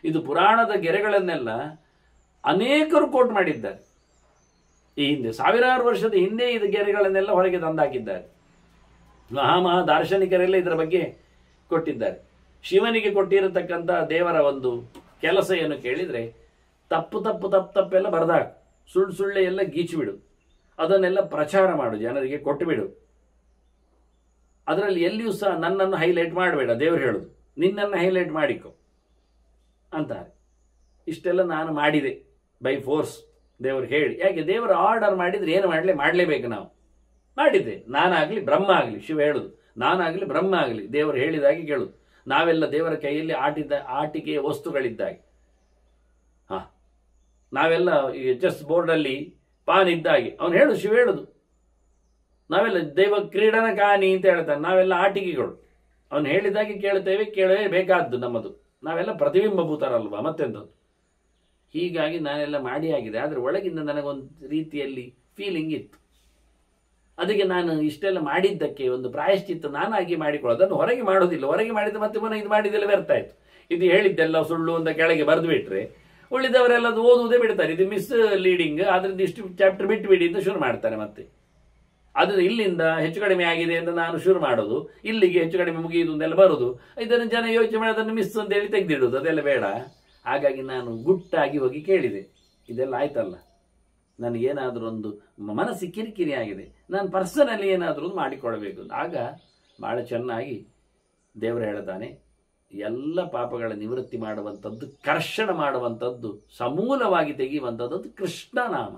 ಇದು ಪುರಾಣದ ಗೆರೆಗಳನ್ನೆಲ್ಲ ಅನೇಕರು ಕೋಟ್ ಮಾಡಿದ್ದಾರೆ. ಈ ಹಿಂದೆ ಸಾವಿರಾರು ವರ್ಷದ ಹಿಂದೆ ಇದು ಗೆರೆಗಳನ್ನೆಲ್ಲ ಹೊರಗೆ ತಂದಾಕಿದ್ದಾರೆ. ಮಹಾ ದಾರ್ಶನಿಕರೆಲ್ಲ ಇದರ ಬಗ್ಗೆ ಕೊಟ್ಟಿದ್ದಾರೆ. ಶಿವನಿಗೆ ಕೊಟ್ಟಿರತಕ್ಕಂಥ ದೇವರ ಒಂದು ಕೆಲಸ ಏನು ಕೇಳಿದರೆ, ತಪ್ಪೆಲ್ಲ ಬರೆದಾಗ ಸುಳ್ಳೆ ಎಲ್ಲ ಗೀಚಿಬಿಡು, ಅದನ್ನೆಲ್ಲ ಪ್ರಚಾರ ಮಾಡು, ಜನರಿಗೆ ಕೊಟ್ಟು ಬಿಡು. ಅದರಲ್ಲಿ ಎಲ್ಲಿಯೂ ಸಹ ನನ್ನನ್ನು ಹೈಲೈಟ್ ಮಾಡಬೇಡ, ದೇವರು ಹೇಳುದು, ನಿನ್ನನ್ನು ಹೈಲೈಟ್ ಮಾಡಿಕೊ ಅಂತಾರೆ. ಇಷ್ಟೆಲ್ಲ ನಾನು ಮಾಡಿದೆ ಬೈ ಫೋರ್ಸ್, ದೇವರು ಹೇಳಿ. ಯಾಕೆ? ದೇವರು ಆರ್ಡರ್ ಮಾಡಿದ್ರೆ ಏನು ಮಾಡಲೇಬೇಕು. ನಾವು ಮಾಡಿದ್ದೆ, ನಾನಾಗಲಿ ಬ್ರಹ್ಮ ಆಗಲಿ, ಶಿವ ಹೇಳುದು, ನಾನಾಗಲಿ ಬ್ರಹ್ಮ ಆಗಲಿ, ದೇವರು ಹೇಳಿದಾಗೆ ಕೇಳುದು. ನಾವೆಲ್ಲ ದೇವರ ಕೈಯಲ್ಲಿ ಆಟಿಕೆಯ ವಸ್ತುಗಳಿದ್ದಾಗೆ. ನಾವೆಲ್ಲ ಈ ಚೆಸ್ ಬೋರ್ಡಲ್ಲಿ ಪಾನ್ ಇದ್ದಾಗೆ ಅವನು ಹೇಳುದು, ಶಿವ ಹೇಳುದು. ನಾವೆಲ್ಲ ದೈವ ಕ್ರೀಡನ ಕಾನಿ ಅಂತ ಹೇಳ್ತಾನೆ, ನಾವೆಲ್ಲ ಆಟಿಕೆಗಳು. ಅವನು ಹೇಳಿದಾಗೆ ಕೇಳ್ತೇವೆ, ಕೇಳವೇ ಬೇಕಾದ್ದು ನಮ್ಮದು. ನಾವೆಲ್ಲ ಪ್ರತಿಬಿಂಬಭೂತರಲ್ವಾ, ಮತ್ತೆಂಥದ್ದು. ಹೀಗಾಗಿ ನಾನೆಲ್ಲ ಮಾಡಿ ಆಗಿದೆ. ಆದರೆ ಒಳಗಿಂದ ನನಗೊಂದು ರೀತಿಯಲ್ಲಿ ಫೀಲಿಂಗ್ ಇತ್ತು. ಅದಕ್ಕೆ ನಾನು ಇಷ್ಟೆಲ್ಲ ಮಾಡಿದ್ದಕ್ಕೆ ಒಂದು ಪ್ರಾಯಶ್ಚಿತ್ತ ನಾನಾಗಿ ಮಾಡಿಕೊಳ್ಳೋದು. ಅದನ್ನು ಹೊರಗೆ ಮಾಡೋದಿಲ್ಲ. ಹೊರಗೆ ಮಾಡಿದ ಮತ್ತೆ ಪುನಃ ಇದು ಮಾಡಿದ್ದೆಲ್ಲ ವ್ಯರ್ಥ ಆಯ್ತು. ಇದು ಹೇಳಿದ್ದೆಲ್ಲ ಸುಳ್ಳು ಅಂತ ಕೆಳಗೆ ಬರೆದು ಬಿಟ್ರೆ ಉಳಿದವರೆಲ್ಲ ಓದುವುದೇ ಬಿಡ್ತಾರೆ. ಇದು ಮಿಸ್ ಲೀಡಿಂಗ್, ಅದರಿಂದ ಇಷ್ಟು ಚಾಪ್ಟರ್ ಬಿಟ್ಟುಬಿಡಿ ಅಂತ ಶುರು ಮಾಡ್ತಾರೆ. ಮತ್ತೆ ಅದು ಇಲ್ಲಿಂದ ಹೆಚ್ಚು ಕಡಿಮೆ ಆಗಿದೆ ಅಂತ ನಾನು ಶುರು ಮಾಡೋದು, ಇಲ್ಲಿಗೆ ಹೆಚ್ಚು ಕಡಿಮೆ ಮುಗಿಯುವುದು ಅಂತೆಲ್ಲ ಬರೋದು. ಇದನ್ನು ಜನ ಯೋಚನೆ ಮಾಡಿ ಅದನ್ನು ಮಿಸ್ ಅಂತ ಹೇಳಿ ತೆಗೆದಿಡೋದು, ಅದೆಲ್ಲ ಬೇಡ. ಹಾಗಾಗಿ ನಾನು ಗುಟ್ಟಾಗಿ ಹೋಗಿ ಕೇಳಿದೆ, ಇದೆಲ್ಲ ಆಯ್ತಲ್ಲ, ನನಗೇನಾದರೂ ಒಂದು ಮನಸ್ಸಿಗೆ ಕಿರಿಕಿರಿ ಆಗಿದೆ, ನಾನು ಪರ್ಸನಲಿ ಏನಾದರೂ ಒಂದು ಮಾಡಿಕೊಳ್ಬೇಕು. ಆಗ ಭಾಳ ಚೆನ್ನಾಗಿ ದೇವರು ಹೇಳ್ತಾನೆ, ಎಲ್ಲ ಪಾಪಗಳ ನಿವೃತ್ತಿ ಮಾಡುವಂಥದ್ದು, ಕರ್ಷಣ ಮಾಡುವಂಥದ್ದು, ಸಮೂಲವಾಗಿ ತೆಗೆಯುವಂಥದ್ದು ಕೃಷ್ಣನಾಮ.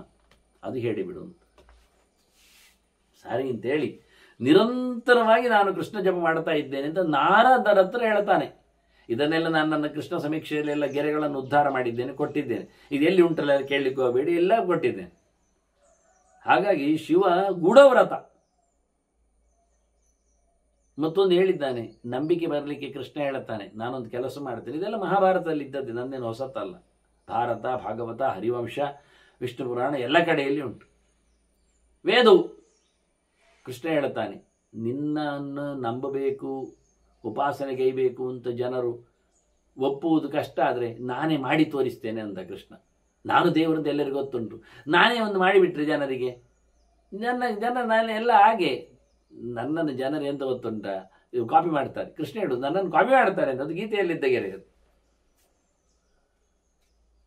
ಅದು ಹೇಳಿಬಿಡು ಅಂತ. ಸರಿ ಅಂತೇಳಿ ನಿರಂತರವಾಗಿ ನಾನು ಕೃಷ್ಣ ಜಪ ಮಾಡ್ತಾ ಇದ್ದೇನೆ ಅಂತ ನಾರದರ ಹತ್ರ ಹೇಳ್ತಾನೆ. ಇದನ್ನೆಲ್ಲ ನಾನು ನನ್ನ ಕೃಷ್ಣ ಸಮೀಕ್ಷೆಯಲ್ಲೆಲ್ಲ ಗೆರೆಗಳನ್ನು ಉದ್ಧಾರ ಮಾಡಿದ್ದೇನೆ, ಕೊಟ್ಟಿದ್ದೇನೆ. ಇದು ಎಲ್ಲಿ ಉಂಟಲ್ಲ ಕೇಳಲಿಕ್ಕೆ ಹೋಗಬೇಡಿ, ಎಲ್ಲ ಕೊಟ್ಟಿದ್ದೇನೆ. ಹಾಗಾಗಿ ಶಿವ ಗೂಢವ್ರತ. ಮತ್ತೊಂದು ಹೇಳಿದ್ದಾನೆ, ನಂಬಿಕೆ ಬರಲಿಕ್ಕೆ ಕೃಷ್ಣ ಹೇಳುತ್ತಾನೆ, ನಾನೊಂದು ಕೆಲಸ ಮಾಡ್ತೇನೆ. ಇದೆಲ್ಲ ಮಹಾಭಾರತದಲ್ಲಿ ಇದ್ದದ್ದು, ನಂದೇನು ಹೊಸತಲ್ಲ. ಭಾರತ, ಭಾಗವತ, ಹರಿವಂಶ, ವಿಷ್ಣು ಪುರಾಣ ಎಲ್ಲ ಕಡೆಯಲ್ಲಿ ಉಂಟು. ವೇದವು ಕೃಷ್ಣ ಹೇಳುತ್ತಾನೆ, ನಿನ್ನನ್ನು ನಂಬಬೇಕು, ಉಪಾಸನೆಗೈಬೇಕು ಅಂತ ಜನರು ಒಪ್ಪುವುದು ಕಷ್ಟ, ಆದರೆ ನಾನೇ ಮಾಡಿ ತೋರಿಸ್ತೇನೆ ಅಂತ ಕೃಷ್ಣ. ನಾನು ದೇವರಂತ ಎಲ್ಲರಿಗೂ ಗೊತ್ತುಂಟು. ನಾನೇ ಒಂದು ಮಾಡಿಬಿಟ್ರೆ ಜನರಿಗೆ, ನಾನು ಎಲ್ಲ ಹಾಗೆ ನನ್ನನ್ನು ಜನರು ಎಂತ ಗೊತ್ತುಂಟ, ಕಾಪಿ ಮಾಡ್ತಾರೆ. ಕೃಷ್ಣ ಹೇಳುದು, ನನ್ನನ್ನು ಕಾಪಿ ಮಾಡ್ತಾರೆ ಅಂತ. ಅದು ಗೀತೆಯಲ್ಲಿದ್ದ ಗೆರೆ. ಅದು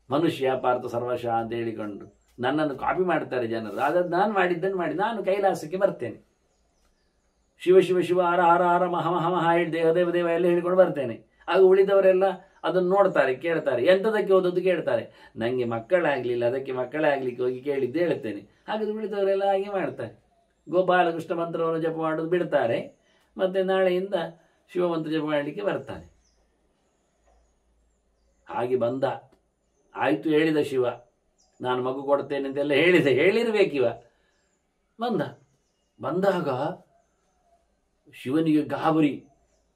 ಮನುಷ್ಯ ಪಾರ್ಥ ಸರ್ವಶಃ ಅಂತ ಹೇಳಿಕೊಂಡು ನನ್ನನ್ನು ಕಾಪಿ ಮಾಡ್ತಾರೆ ಜನರು. ಅದನ್ನು ನಾನು ಮಾಡಿದ್ದನ್ನು ಮಾಡಿ ನಾನು ಕೈಲಾಸಕ್ಕೆ ಬರ್ತೇನೆ. ಶಿವ ಶಿವ ಶಿವ, ಹರ ಹರ ಹರ, ಮಹ ಮಹ ಮಹ ಹೇಳಿ ದೇವ ದೇವ ದೇವ ಎಲ್ಲ ಹೇಳಿಕೊಂಡು ಬರ್ತೇನೆ. ಆಗ ಉಳಿದವರೆಲ್ಲ ಅದನ್ನು ನೋಡ್ತಾರೆ, ಕೇಳ್ತಾರೆ. ಎಂಥದಕ್ಕೆ ಹೋದದ್ದು ಕೇಳ್ತಾರೆ. ನನಗೆ ಮಕ್ಕಳಾಗಲಿಲ್ಲ, ಅದಕ್ಕೆ ಮಕ್ಕಳೇ ಆಗಲಿಕ್ಕೆ ಹೋಗಿ ಕೇಳಿದ್ದು ಹೇಳ್ತೇನೆ. ಹಾಗಾದ್ರೆ ಉಳಿದವರೆಲ್ಲ ಹಾಗೆ ಮಾಡ್ತಾರೆ. ಗೋಪಾಲಕೃಷ್ಣ ಮಂತ್ರವನ್ನು ಜಪ ಮಾಡೋದು ಬಿಡ್ತಾರೆ, ಮತ್ತೆ ನಾಳೆಯಿಂದ ಶಿವಮಂತ್ರ ಜಪ ಮಾಡಲಿಕ್ಕೆ ಬರ್ತಾರೆ. ಹಾಗೆ ಬಂದ. ಆಯಿತು ಹೇಳಿದ ಶಿವ, ನಾನು ಮಗು ಕೊಡ್ತೇನೆ ಅಂತೆಲ್ಲ ಹೇಳಿರ್ಬೇಕಿವ. ಬಂದಾಗ ಶಿವನಿಗೆ ಗಾಬರಿ.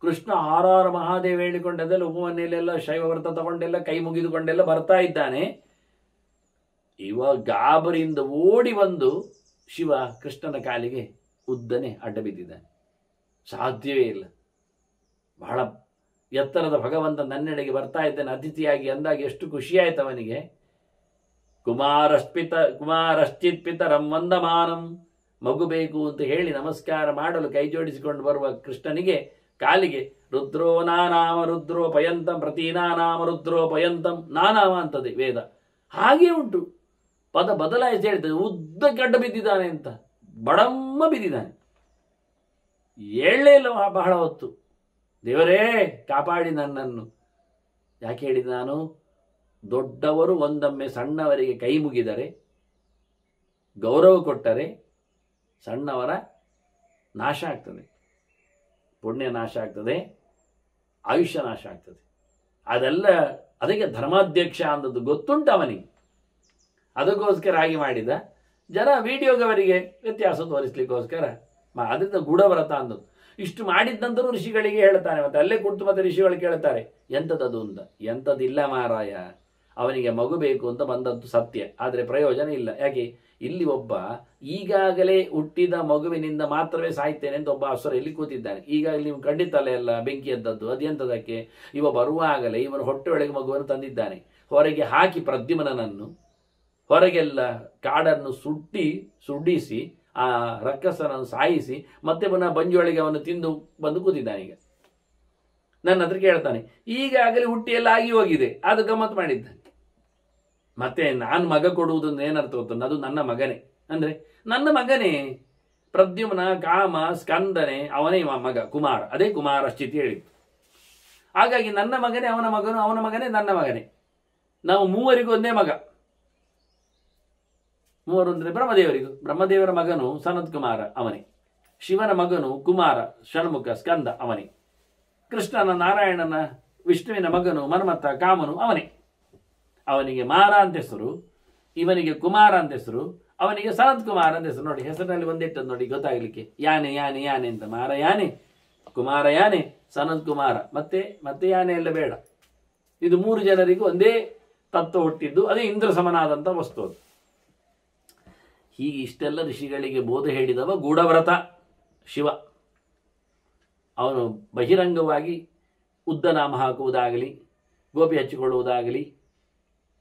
ಕೃಷ್ಣ ಆರಾರ ಮಹಾದೇವ ಹೇಳಿಕೊಂಡದೆಲ್ಲ ಉಪಮನೆಯಲ್ಲೆಲ್ಲ ಶೈವ ವ್ರತ ತಗೊಂಡೆಲ್ಲ ಕೈ ಮುಗಿದುಕೊಂಡೆಲ್ಲ ಬರ್ತಾ ಇದ್ದಾನೆ. ಇವ ಗಾಬರಿಯಿಂದ ಓಡಿ ಬಂದು ಶಿವ ಕೃಷ್ಣನ ಕಾಲಿಗೆ ಉದ್ದನೆ ಅಡ್ಡ ಬಿದ್ದಿದ್ದಾನೆ. ಸಾಧ್ಯವೇ ಇಲ್ಲ. ಬಹಳ ಎತ್ತರದ ಭಗವಂತ ನನ್ನೆಡೆಗೆ ಬರ್ತಾ ಇದ್ದಾನೆ ಅತಿಥಿಯಾಗಿ ಅಂದಾಗ ಎಷ್ಟು ಖುಷಿಯಾಯ್ತು ಅವನಿಗೆ. ಕುಮಾರಶ್ಚಿತ್ ಪಿತರಂ ವಂದಮಾನಂ, ಮಗು ಬೇಕು ಅಂತ ಹೇಳಿ ನಮಸ್ಕಾರ ಮಾಡಲು ಕೈ ಜೋಡಿಸಿಕೊಂಡು ಬರುವ ಕೃಷ್ಣನಿಗೆ ಕಾಲಿಗೆ ರುದ್ರೋ ನಾನಾಮ ರುದ್ರೋ ಪಯಂತಂ ಪ್ರತೀನಾನಾಮ ರುದ್ರೋ ಪಯಂತಂ, ನಾನಾಮ ಅಂತದೆ ವೇದ. ಹಾಗೇ ಉಂಟು, ಪದ ಬದಲಾಯಿಸಿ ಹೇಳ್ತದೆ. ಉದ್ದಕ್ಕೆ ಅಡ್ಡ ಬಿದ್ದಿದ್ದಾನೆ ಅಂತ, ಬಡಮ್ಮ ಬಿದ್ದಿದ್ದಾನೆ. ಏಳೇ ಇಲ್ಲ ಬಹಳ ಹೊತ್ತು. ದೇವರೇ ಕಾಪಾಡಿ ನನ್ನನ್ನು. ಯಾಕೆ ಹೇಳಿದ ನಾನು? ದೊಡ್ಡವರು ಒಂದೊಮ್ಮೆ ಸಣ್ಣವರಿಗೆ ಕೈ ಮುಗಿದರೆ, ಗೌರವ ಕೊಟ್ಟರೆ ಸಣ್ಣವರ ನಾಶ ಆಗ್ತದೆ. ಪುಣ್ಯ ನಾಶ ಆಗ್ತದೆ, ಆಯುಷ್ಯ ನಾಶ ಆಗ್ತದೆ. ಅದೆಲ್ಲ ಅದಕ್ಕೆ ಧರ್ಮಾಧ್ಯಕ್ಷ ಅಂದದ್ದು ಗೊತ್ತುಂಟು ಅವನಿಗೆ. ಅದಕ್ಕೋಸ್ಕರ ಹಾಗೆ ಮಾಡಿದ. ಜನ ವಿಡಿಯೋಗವರಿಗೆ ವ್ಯತ್ಯಾಸ ತೋರಿಸ್ಲಿಕ್ಕೋಸ್ಕರ ಅದರಿಂದ ಗೂಢವ್ರತ ಅಂದದ್ದು. ಇಷ್ಟು ಮಾಡಿದ್ದಂತರೂ ಋಷಿಗಳಿಗೆ ಹೇಳ್ತಾನೆ. ಮತ್ತೆ ಅಲ್ಲೇ ಕುಳಿತು ಮತ್ತೆ ಋಷಿಗಳು ಕೇಳ್ತಾರೆ, ಎಂಥದ್ದು ಅಂತ. ಎಂಥದ್ದಿಲ್ಲ ಮಾರಾಯ, ಅವನಿಗೆ ಮಗು ಬೇಕು ಅಂತ ಬಂದದ್ದು ಸತ್ಯ, ಆದರೆ ಪ್ರಯೋಜನ ಇಲ್ಲ. ಯಾಕೆ? ಇಲ್ಲಿ ಒಬ್ಬ ಈಗಾಗಲೇ ಹುಟ್ಟಿದ ಮಗುವಿನಿಂದ ಮಾತ್ರವೇ ಸಾಯ್ತೇನೆ ಅಂತ ಒಬ್ಬ ಅಸುರ ಇಲ್ಲಿ ಕೂತಿದ್ದಾನೆ. ಈಗ ಇಲ್ಲಿ ಖಂಡಿತಲ್ಲ ಎಲ್ಲ ಬೆಂಕಿ ಎದ್ದದ್ದು. ಅದೆಂಥದಕ್ಕೆ? ಇವ ಬರುವಾಗಲೇ ಇವನು ಹೊಟ್ಟೆಯೊಳಗೆ ಮಗುವನ್ನು ತಂದಿದ್ದಾನೆ. ಹೊರಗೆ ಹಾಕಿ ಪ್ರದ್ಯುಮ್ನನನ್ನು ಹೊರಗೆಲ್ಲ ಕಾಡನ್ನು ಸುಡಿಸಿ ಆ ರಕ್ಕಸನನ್ನು ಸಾಯಿಸಿ ಮತ್ತೆ ಪುನಃ ಬಂಜಿಯೊಳಗೆ ಅವನು ತಿಂದು ಬಂದು ಕೂತಿದ್ದಾನೆ. ಈಗ ನನ್ನ ಹತ್ರ ಕೇಳ್ತಾನೆ, ಈಗಾಗಲೇ ಹುಟ್ಟಿ ಎಲ್ಲ ಆಗಿ ಹೋಗಿದೆ, ಅದು ಗಮ್ಮತ್ತು ಮಾಡಿದ್ದಾನೆ. ಮತ್ತೆ ನಾನು ಮಗ ಕೊಡುವುದು ಏನರ್ಥ ಗೊತ್ತಂದ್ರೆ ಅದು ನನ್ನ ಮಗನೇ. ಅಂದ್ರೆ ನನ್ನ ಮಗನೇ ಪ್ರದ್ಯುಮ್ನ, ಕಾಮ, ಸ್ಕಂದನೆ, ಅವನೇ ಮಗ ಕುಮಾರ. ಅದೇ ಕುಮಾರ ಸ್ಥಿತಿ ಹೇಳಿತ್ತು. ಹಾಗಾಗಿ ನನ್ನ ಮಗನೇ ಅವನ ಮಗನು, ಅವನ ಮಗನೇ ನನ್ನ ಮಗನೇ. ನಾವು ಮೂವರಿಗೂ ಒಂದೇ ಮಗ. ಮೂವರು ಅಂದರೆ ಬ್ರಹ್ಮದೇವರ ಮಗನು ಸನತ್ ಕುಮಾರ ಅವನೇ, ಶಿವನ ಮಗನು ಕುಮಾರ ಷಣ್ಮುಖ ಸ್ಕಂದ ಅವನೇ, ಕೃಷ್ಣನ ನಾರಾಯಣನ ವಿಷ್ಣುವಿನ ಮಗನು ಮನ್ಮಥ ಕಾಮನು ಅವನೇ. ಅವನಿಗೆ ಮಾರ ಅಂತ ಹೆಸರು, ಇವನಿಗೆ ಕುಮಾರ ಅಂತ ಹೆಸರು, ಅವನಿಗೆ ಸನತ್ ಕುಮಾರ ಅಂತ ಹೆಸರು. ನೋಡಿ ಹೆಸರಿನಲ್ಲಿ ಒಂದಿಟ್ಟದ್ದು ನೋಡಿ ಗೊತ್ತಾಗ್ಲಿಕ್ಕೆ. ಯಾನೆ ಯಾನೆ ಯಾನೆ ಅಂತ, ಮಾರ ಯಾನೆ, ಕುಮಾರ ಯಾನೆ, ಸನತ್ ಕುಮಾರ, ಮತ್ತೆ ಯಾನೆ ಎಲ್ಲ ಬೇಡ. ಇದು ಮೂರು ಜನರಿಗೂ ಒಂದೇ ತತ್ವ ಹುಟ್ಟಿದ್ದು. ಅದೇ ಇಂದ್ರ ಸಮನಾದಂಥ ವಸ್ತು ಅದು. ಹೀಗೆ ಇಷ್ಟೆಲ್ಲ ಋಷಿಗಳಿಗೆ ಬೋಧ ಹೇಳಿದವ ಗೂಢವ್ರತ ಶಿವ. ಅವನು ಬಹಿರಂಗವಾಗಿ ಉದ್ದನಾಮ ಹಾಕುವುದಾಗಲಿ, ಗೋಪಿ ಹಚ್ಚಿಕೊಳ್ಳುವುದಾಗಲಿ,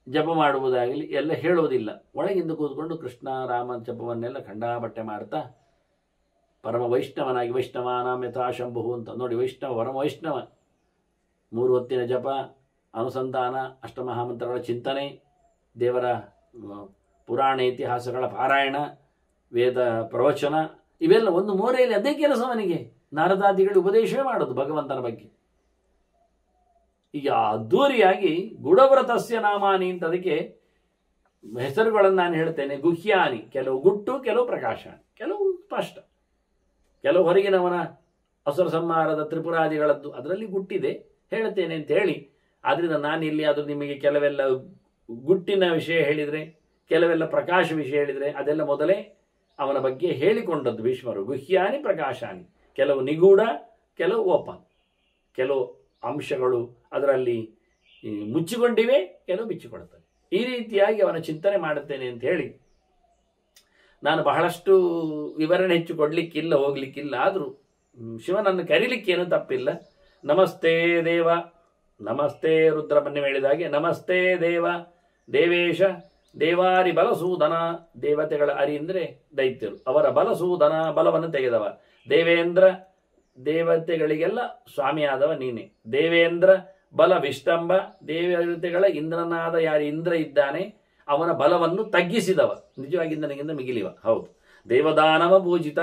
ಜಪ ಮಾಡುವುದಾಗಲಿ ಎಲ್ಲ ಹೇಳುವುದಿಲ್ಲ. ಒಳಗಿಂದ ಕೂತ್ಕೊಂಡು ಕೃಷ್ಣ ರಾಮ ಜಪವನ್ನೆಲ್ಲ ಖಂಡಾಬಟ್ಟೆ ಮಾಡ್ತಾ ಪರಮ ವೈಷ್ಣವನಾಗಿ, ವೈಷ್ಣವಾನಾಂ ಯಥಾ ಶಂಭು ಅಂತ ನೋಡಿ. ವೈಷ್ಣವ ಪರಮ ವೈಷ್ಣವ. 3 ಹೊತ್ತಿನ ಜಪ, ಅನುಸಂಧಾನ, ಅಷ್ಟಮಹಾಮಂತ್ರಗಳ ಚಿಂತನೆ, ದೇವರ ಪುರಾಣ ಇತಿಹಾಸಗಳ ಪಾರಾಯಣ, ವೇದ ಪ್ರವಚನ, ಇವೆಲ್ಲ ಒಂದು ಮೂಲೆಯಲ್ಲಿ ಅದೇ ಕೆಲಸವನಿಗೆ. ನಾರದಾದಿಗಳು ಉಪದೇಶವೇ ಮಾಡೋದು ಭಗವಂತನ ಬಗ್ಗೆ. ಈಗ ಅದ್ದೂರಿಯಾಗಿ ಗುಢವ್ರತಸ್ಯ ನಾಮಾನಿ ಅಂತ ಅದಕ್ಕೆ ಹೆಸರುಗಳನ್ನು ನಾನು ಹೇಳ್ತೇನೆ. ಗುಹ್ಯಾನಿ, ಕೆಲವು ಗುಟ್ಟು, ಕೆಲವು ಪ್ರಕಾಶ, ಕೆಲವು ಸ್ಪಷ್ಟ, ಕೆಲವು ಹೊರಗಿನವನ ಅಸುರ ಸಂಹಾರದ ತ್ರಿಪುರಾದಿಗಳದ್ದು ಅದರಲ್ಲಿ ಗುಟ್ಟಿದೆ ಹೇಳ್ತೇನೆ ಅಂತ ಹೇಳಿ. ಆದ್ರಿಂದ ನಾನಿಲ್ಲಿ ಅದು ನಿಮಗೆ ಕೆಲವೆಲ್ಲ ಗುಟ್ಟಿನ ವಿಷಯ ಹೇಳಿದರೆ, ಕೆಲವೆಲ್ಲ ಪ್ರಕಾಶ ವಿಷಯ ಹೇಳಿದರೆ ಅದೆಲ್ಲ ಮೊದಲೇ ಅವನ ಬಗ್ಗೆ ಹೇಳಿಕೊಂಡದ್ದು ಭೀಷ್ಮರು. ಗುಹ್ಯಾನಿ ಪ್ರಕಾಶಾನಿ, ಕೆಲವು ನಿಗೂಢ, ಕೆಲವು ಓಪನ್, ಕೆಲವು ಅಂಶಗಳು ಅದರಲ್ಲಿ ಮುಚ್ಚಿಕೊಂಡಿವೆ, ಕೆಲವು ಬಿಚ್ಚಿಕೊಳ್ತವೆ. ಈ ರೀತಿಯಾಗಿ ಅವನ ಚಿಂತನೆ ಮಾಡುತ್ತೇನೆ ಅಂತ ಹೇಳಿ ನಾನು ಬಹಳಷ್ಟು ವಿವರಣೆ ಹೆಚ್ಚು ಕೊಡಲಿಕ್ಕಿಲ್ಲ, ಹೋಗ್ಲಿಕ್ಕಿಲ್ಲ. ಆದರೂ ಶಿವನನ್ನು ಕರೀಲಿಕ್ಕೇನು ತಪ್ಪಿಲ್ಲ. ನಮಸ್ತೆ ದೇವ, ನಮಸ್ತೆ ರುದ್ರಮನ್ಯ ಹೇಳಿದಾಗೆ ನಮಸ್ತೆ ದೇವ, ದೇವೇಶ, ದೇವಾರಿ ಬಲಸೂದನ. ದೇವತೆಗಳ ಅರಿ ಅಂದರೆ ದೈತ್ಯರು, ಅವರ ಬಲಸೂದನ, ಬಲವನ್ನು ತೆಗೆದವ. ದೇವೇಂದ್ರ, ದೇವತೆಗಳಿಗೆಲ್ಲ ಸ್ವಾಮಿಯಾದವ ನೀನೆ. ದೇವೇಂದ್ರ ಬಲ ವಿಷ್ಟಂಬ, ದೇವತೆಗಳ ಇಂದ್ರನಾದ ಯಾರು ಇಂದ್ರ ಇದ್ದಾನೆ ಅವನ ಬಲವನ್ನು ತಗ್ಗಿಸಿದವ. ನಿಜವಾಗಿ ಇಂದ್ರನಿಗಿಂತ ಮಿಗಿಲಿವ. ಹೌದು. ದೇವದಾನವ ಪೂಜಿತ,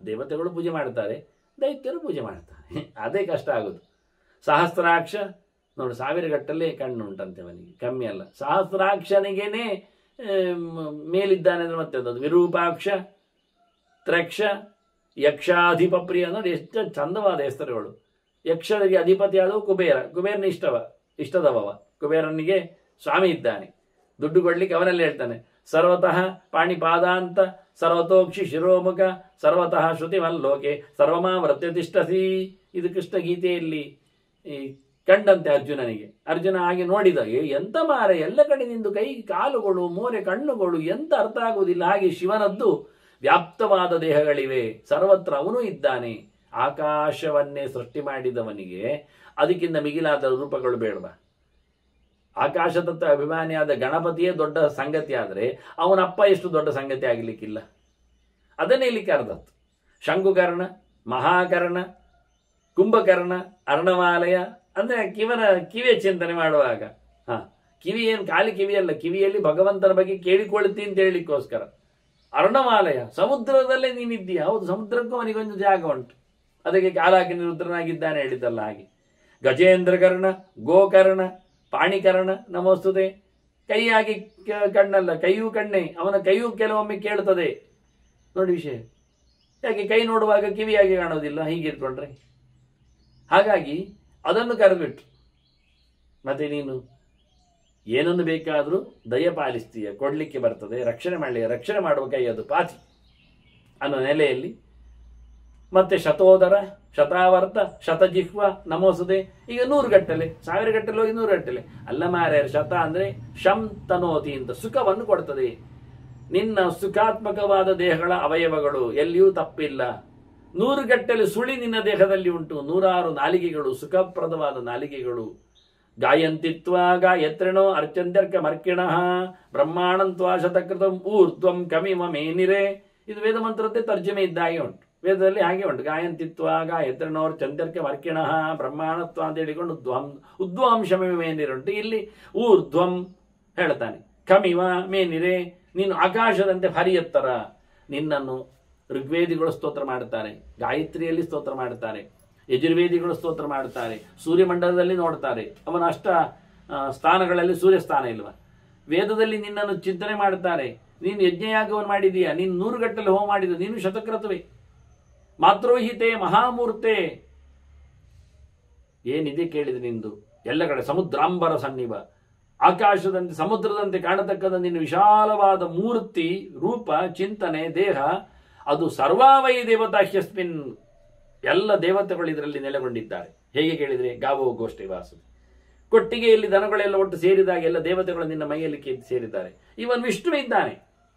ದೇವತೆಗಳು ಪೂಜೆ ಮಾಡ್ತಾರೆ, ದೈತ್ಯರು ಪೂಜೆ ಮಾಡ್ತಾರೆ. ಅದೇ ಕಷ್ಟ ಆಗೋದು. ಸಹಸ್ರಾಕ್ಷ ನೋಡಿ, 1000 ಗಟ್ಟಲೆ ಕಣ್ಣು ಉಂಟಂತೆ ಅವನಿಗೆ, ಕಮ್ಮಿ ಅಲ್ಲ. ಸಹಸ್ರಾಕ್ಷನಿಗೇನೆ ಮೇಲಿದ್ದಾನೆ ಅಂದ್ರೆ ಮತ್ತೆ ಅದು ವಿರೂಪಾಕ್ಷ, ತ್ರಕ್ಷ, ಯಕ್ಷಾಧಿಪ ಪ್ರಿಯ ನೋಡಿ, ಎಷ್ಟು ಚಂದವಾದ ಹೆಸರುಗಳು. ಯಕ್ಷರಿಗೆ ಅಧಿಪತಿ ಆದವು ಕುಬೇರ, ಕುಬೇರನ ಇಷ್ಟದವ. ಕುಬೇರನಿಗೆ ಸ್ವಾಮಿ ಇದ್ದಾನೆ, ದುಡ್ಡು ಕೊಡ್ಲಿಕ್ಕೆ ಅವನಲ್ಲಿ ಹೇಳ್ತಾನೆ. ಸರ್ವತಃ ಪಾಣಿಪಾದಾಂತ, ಸರ್ವತೋಕ್ಷಿ ಶಿರೋಮುಖ, ಸರ್ವತಃ ಶ್ರುತಿಮಲ್ಲೋಕೆ, ಸರ್ವಮಾವೃತ್ಯ ತಿಷ್ಠಸಿ. ಇದು ಕೃಷ್ಣ ಗೀತೆಯಲ್ಲಿ ಕಂಡಂತೆ ಅರ್ಜುನನಿಗೆ. ಅರ್ಜುನ ಹಾಗೆ ನೋಡಿದ, ಎಂತ ಮಾರೆ, ಎಲ್ಲ ಕಡೆ ನಿಂದು ಕೈ ಕಾಲುಗಳು, ಮೋರೆ ಕಣ್ಣುಗಳು, ಎಂತ ಅರ್ಥ ಆಗುವುದಿಲ್ಲ. ಹಾಗೆ ಶಿವನದ್ದು ವ್ಯಾಪ್ತವಾದ ದೇಹಗಳಿವೆ, ಸರ್ವತ್ರ ಅವನು ಇದ್ದಾನೆ. ಆಕಾಶವನ್ನೇ ಸೃಷ್ಟಿ ಮಾಡಿದವನಿಗೆ ಅದಕ್ಕಿಂತ ಮಿಗಿಲಾದ ರೂಪಗಳು ಬೇಡವಾ? ಆಕಾಶ ತತ್ವ ಅಭಿಮಾನಿಯಾದ ಗಣಪತಿಯೇ ದೊಡ್ಡ ಸಂಗತಿ ಆದರೆ ಅವನಪ್ಪ ಎಷ್ಟು ದೊಡ್ಡ ಸಂಗತಿ ಆಗಲಿಕ್ಕಿಲ್ಲ. ಅದನ್ನೇ ಇಲ್ಲಿ ಕರೆದತ್ತು. ಶಂಕುಕರ್ಣ, ಮಹಾಕರ್ಣ, ಕುಂಭಕರ್ಣ, ಅರ್ಣವಾಲಯ ಅಂದ್ರೆ ಕಿವಿಯ ಚಿಂತನೆ ಮಾಡುವಾಗ ಕಿವಿ ಏನು ಖಾಲಿ ಕಿವಿಯಲ್ಲ, ಕಿವಿಯಲ್ಲಿ ಭಗವಂತನ ಬಗ್ಗೆ ಕೇಳಿಕೊಳ್ತೀನಿ ಅಂತ ಹೇಳಿಕ್ಕೋಸ್ಕರ. ಅರ್ಣವಾಲಯ, ಸಮುದ್ರದಲ್ಲೇ ನೀನಿದ್ದೀಯ. ಹೌದು, ಸಮುದ್ರಕ್ಕೂ ಅವನಿಗೊಂದು ಜಾಗ ಉಂಟು, ಅದಕ್ಕೆ ಕಾಲಾಕಿ ನಿರುದ್ರನಾಗಿದ್ದಾನೆ ಹೇಳಿದ್ದಲ್ಲ. ಹಾಗೆ ಗಜೇಂದ್ರಕರ್ಣ, ಗೋಕರ್ಣ, ಪಾಣಿಕರ್ಣ ನಮೋಸ್ತುತೆ. ಕೈಯಾಗಿ ಕಣ್ಣಲ್ಲ, ಕೈಯೂ ಕಣ್ಣೆ. ಅವನ ಕೈಯೂ ಕೆಲವೊಮ್ಮೆ ಕೇಳುತ್ತದೆ ನೋಡಿ ವಿಷಯ. ಯಾಕೆ ಕೈ ನೋಡುವಾಗ ಕಿವಿಯಾಗಿ ಕಾಣೋದಿಲ್ಲ? ಹೀಗಿರ್ಕೊಂಡ್ರೆ ಹಾಗಾಗಿ ಅದನ್ನು ಕರೆದುಬಿಟ್ಟು ಮತ್ತೆ ನೀನು ಏನನ್ನು ಬೇಕಾದರೂ ದಯ ಪಾಲಿಸ್ತೀಯ, ಕೊಡಲಿಕ್ಕೆ ಬರ್ತದೆ, ರಕ್ಷಣೆ ಮಾಡುವ ಕೈ ಅದು ಪಾತಿ ಅನ್ನೋ ನೆಲೆಯಲ್ಲಿ ಮತ್ತೆ ಶತೋದರ, ಶತಾವರ್ತ, ಶತಜಿಹ್ವ ನಮೋಸದೆ, ಈಗ 100 ಗಟ್ಟಲೆ, 1000 ಗಟ್ಟಲೆ ಹೋಗಿ 100 ಗಟ್ಟಲೆ ಅಲ್ಲ ಮಾರ್ಯಾರ. ಶತ ಅಂದ್ರೆ ಶಂ ತನೋತಿ ಅಂತ ಸುಖವನ್ನು ಕೊಡ್ತದೆ. ನಿನ್ನ ಸುಖಾತ್ಮಕವಾದ ದೇಹಗಳ ಅವಯವಗಳು ಎಲ್ಲಿಯೂ ತಪ್ಪಿಲ್ಲ. 100 ಗಟ್ಟಲೆ ಸುಳಿ ನಿನ್ನ ದೇಹದಲ್ಲಿ ಉಂಟು. 106 ನಾಲಿಗೆಗಳು, ಸುಖಪ್ರದವಾದ ನಾಲಿಗೆಗಳು. ಗಾಯಂತಿತ್ವಾ ಗಾಯತ್ರಿಣೋ ಅರ್ಚಂತ್ಯರ್ಕ ಮರ್ಕಿಣಃ ಬ್ರಹ್ಮಾಣಂತ್ವಾ ಶತಕೃತಂ ಊರ್ಧ್ವಂ ಕಮಿಮ ಮೇನಿರೆ. ಇದು ವೇದ ಮಂತ್ರದ್ದೇ ತರ್ಜಮೆ ಇದ್ದಾಗೆ ಉಂಟು, ವೇದದಲ್ಲಿ ಹಾಗೆ ಉಂಟು. ಗಾಯಂತಿತ್ವ ಗಾಯತ್ರಿಣೋರ್ ಚಂದ್ಯರ್ಕ ಮರ್ಕಿಣಃ ಬ್ರಹ್ಮಾಣತ್ವ ಅಂತ ಹೇಳಿಕೊಂಡು ಉದ್ವಾಂಶಮೇ ಮೇನಿರುಂಟು. ಇಲ್ಲಿ ಊರ್ಧ್ವಂ ಹೇಳ್ತಾನೆ, ಕಮಿವ ಮೇನಿರೆ, ನೀನು ಆಕಾಶದಂತೆ ಭಾರಿ ಎತ್ತರ. ನಿನ್ನನ್ನು ಋಗ್ವೇದಿಗಳು ಸ್ತೋತ್ರ ಮಾಡುತ್ತಾರೆ, ಗಾಯತ್ರಿಯಲ್ಲಿ ಸ್ತೋತ್ರ ಮಾಡುತ್ತಾರೆ, ಯಜುರ್ವೇದಿಗಳು ಸ್ತೋತ್ರ ಮಾಡುತ್ತಾರೆ, ಸೂರ್ಯಮಂಡಲದಲ್ಲಿ ನೋಡ್ತಾರೆ. ಅವನ ಅಷ್ಟ ಸ್ಥಾನಗಳಲ್ಲಿ ಸೂರ್ಯ ಸ್ಥಾನ ಇಲ್ವ? ವೇದದಲ್ಲಿ ನಿನ್ನನ್ನು ಚಿಂತನೆ ಮಾಡುತ್ತಾರೆ. ನೀನು ಯಜ್ಞಯಾಗವನ್ನು ಮಾಡಿದೀಯ, ನೀನು 100 ಗಟ್ಟಲೆ ಹೋಮ ಮಾಡಿದ, ನೀನು ಶತಕ್ರತುವೆ. ಮಾತೃಹಿತೆ ಮಹಾಮೂರ್ತೆ, ಏನಿದೆ ಕೇಳಿದೆ ನಿಂದು. ಎಲ್ಲ ಕಡೆ ಸಮುದ್ರಾಂಬರ ಸನ್ನಿವ, ಆಕಾಶದಂತೆ ಸಮುದ್ರದಂತೆ ಕಾಣತಕ್ಕಂಥ ನಿನ್ನ ವಿಶಾಲವಾದ ಮೂರ್ತಿ, ರೂಪ, ಚಿಂತನೆ, ದೇಹ, ಅದು ಸರ್ವಾವೈ ದೇವತಾ ಹ್ಯಸ್ಮಿನ್, ಎಲ್ಲ ದೇವತೆಗಳು ಇದರಲ್ಲಿ ನೆಲೆಗೊಂಡಿದ್ದಾರೆ. ಹೇಗೆ ಕೇಳಿದರೆ ಗಾವೋ ಗೋಷ್ಠಿ ವಾಸು, ಕೊಟ್ಟಿಗೆಯಲ್ಲಿ ದನಗಳೆಲ್ಲ ಒಟ್ಟು ಸೇರಿದಾಗ ಎಲ್ಲ ದೇವತೆಗಳು ನಿನ್ನ ಮೈಯಲ್ಲಿ ಸೇರಿದ್ದಾರೆ. ಇವನ್ ವಿಷ್ಣು ಇದ್ದಾನೆ,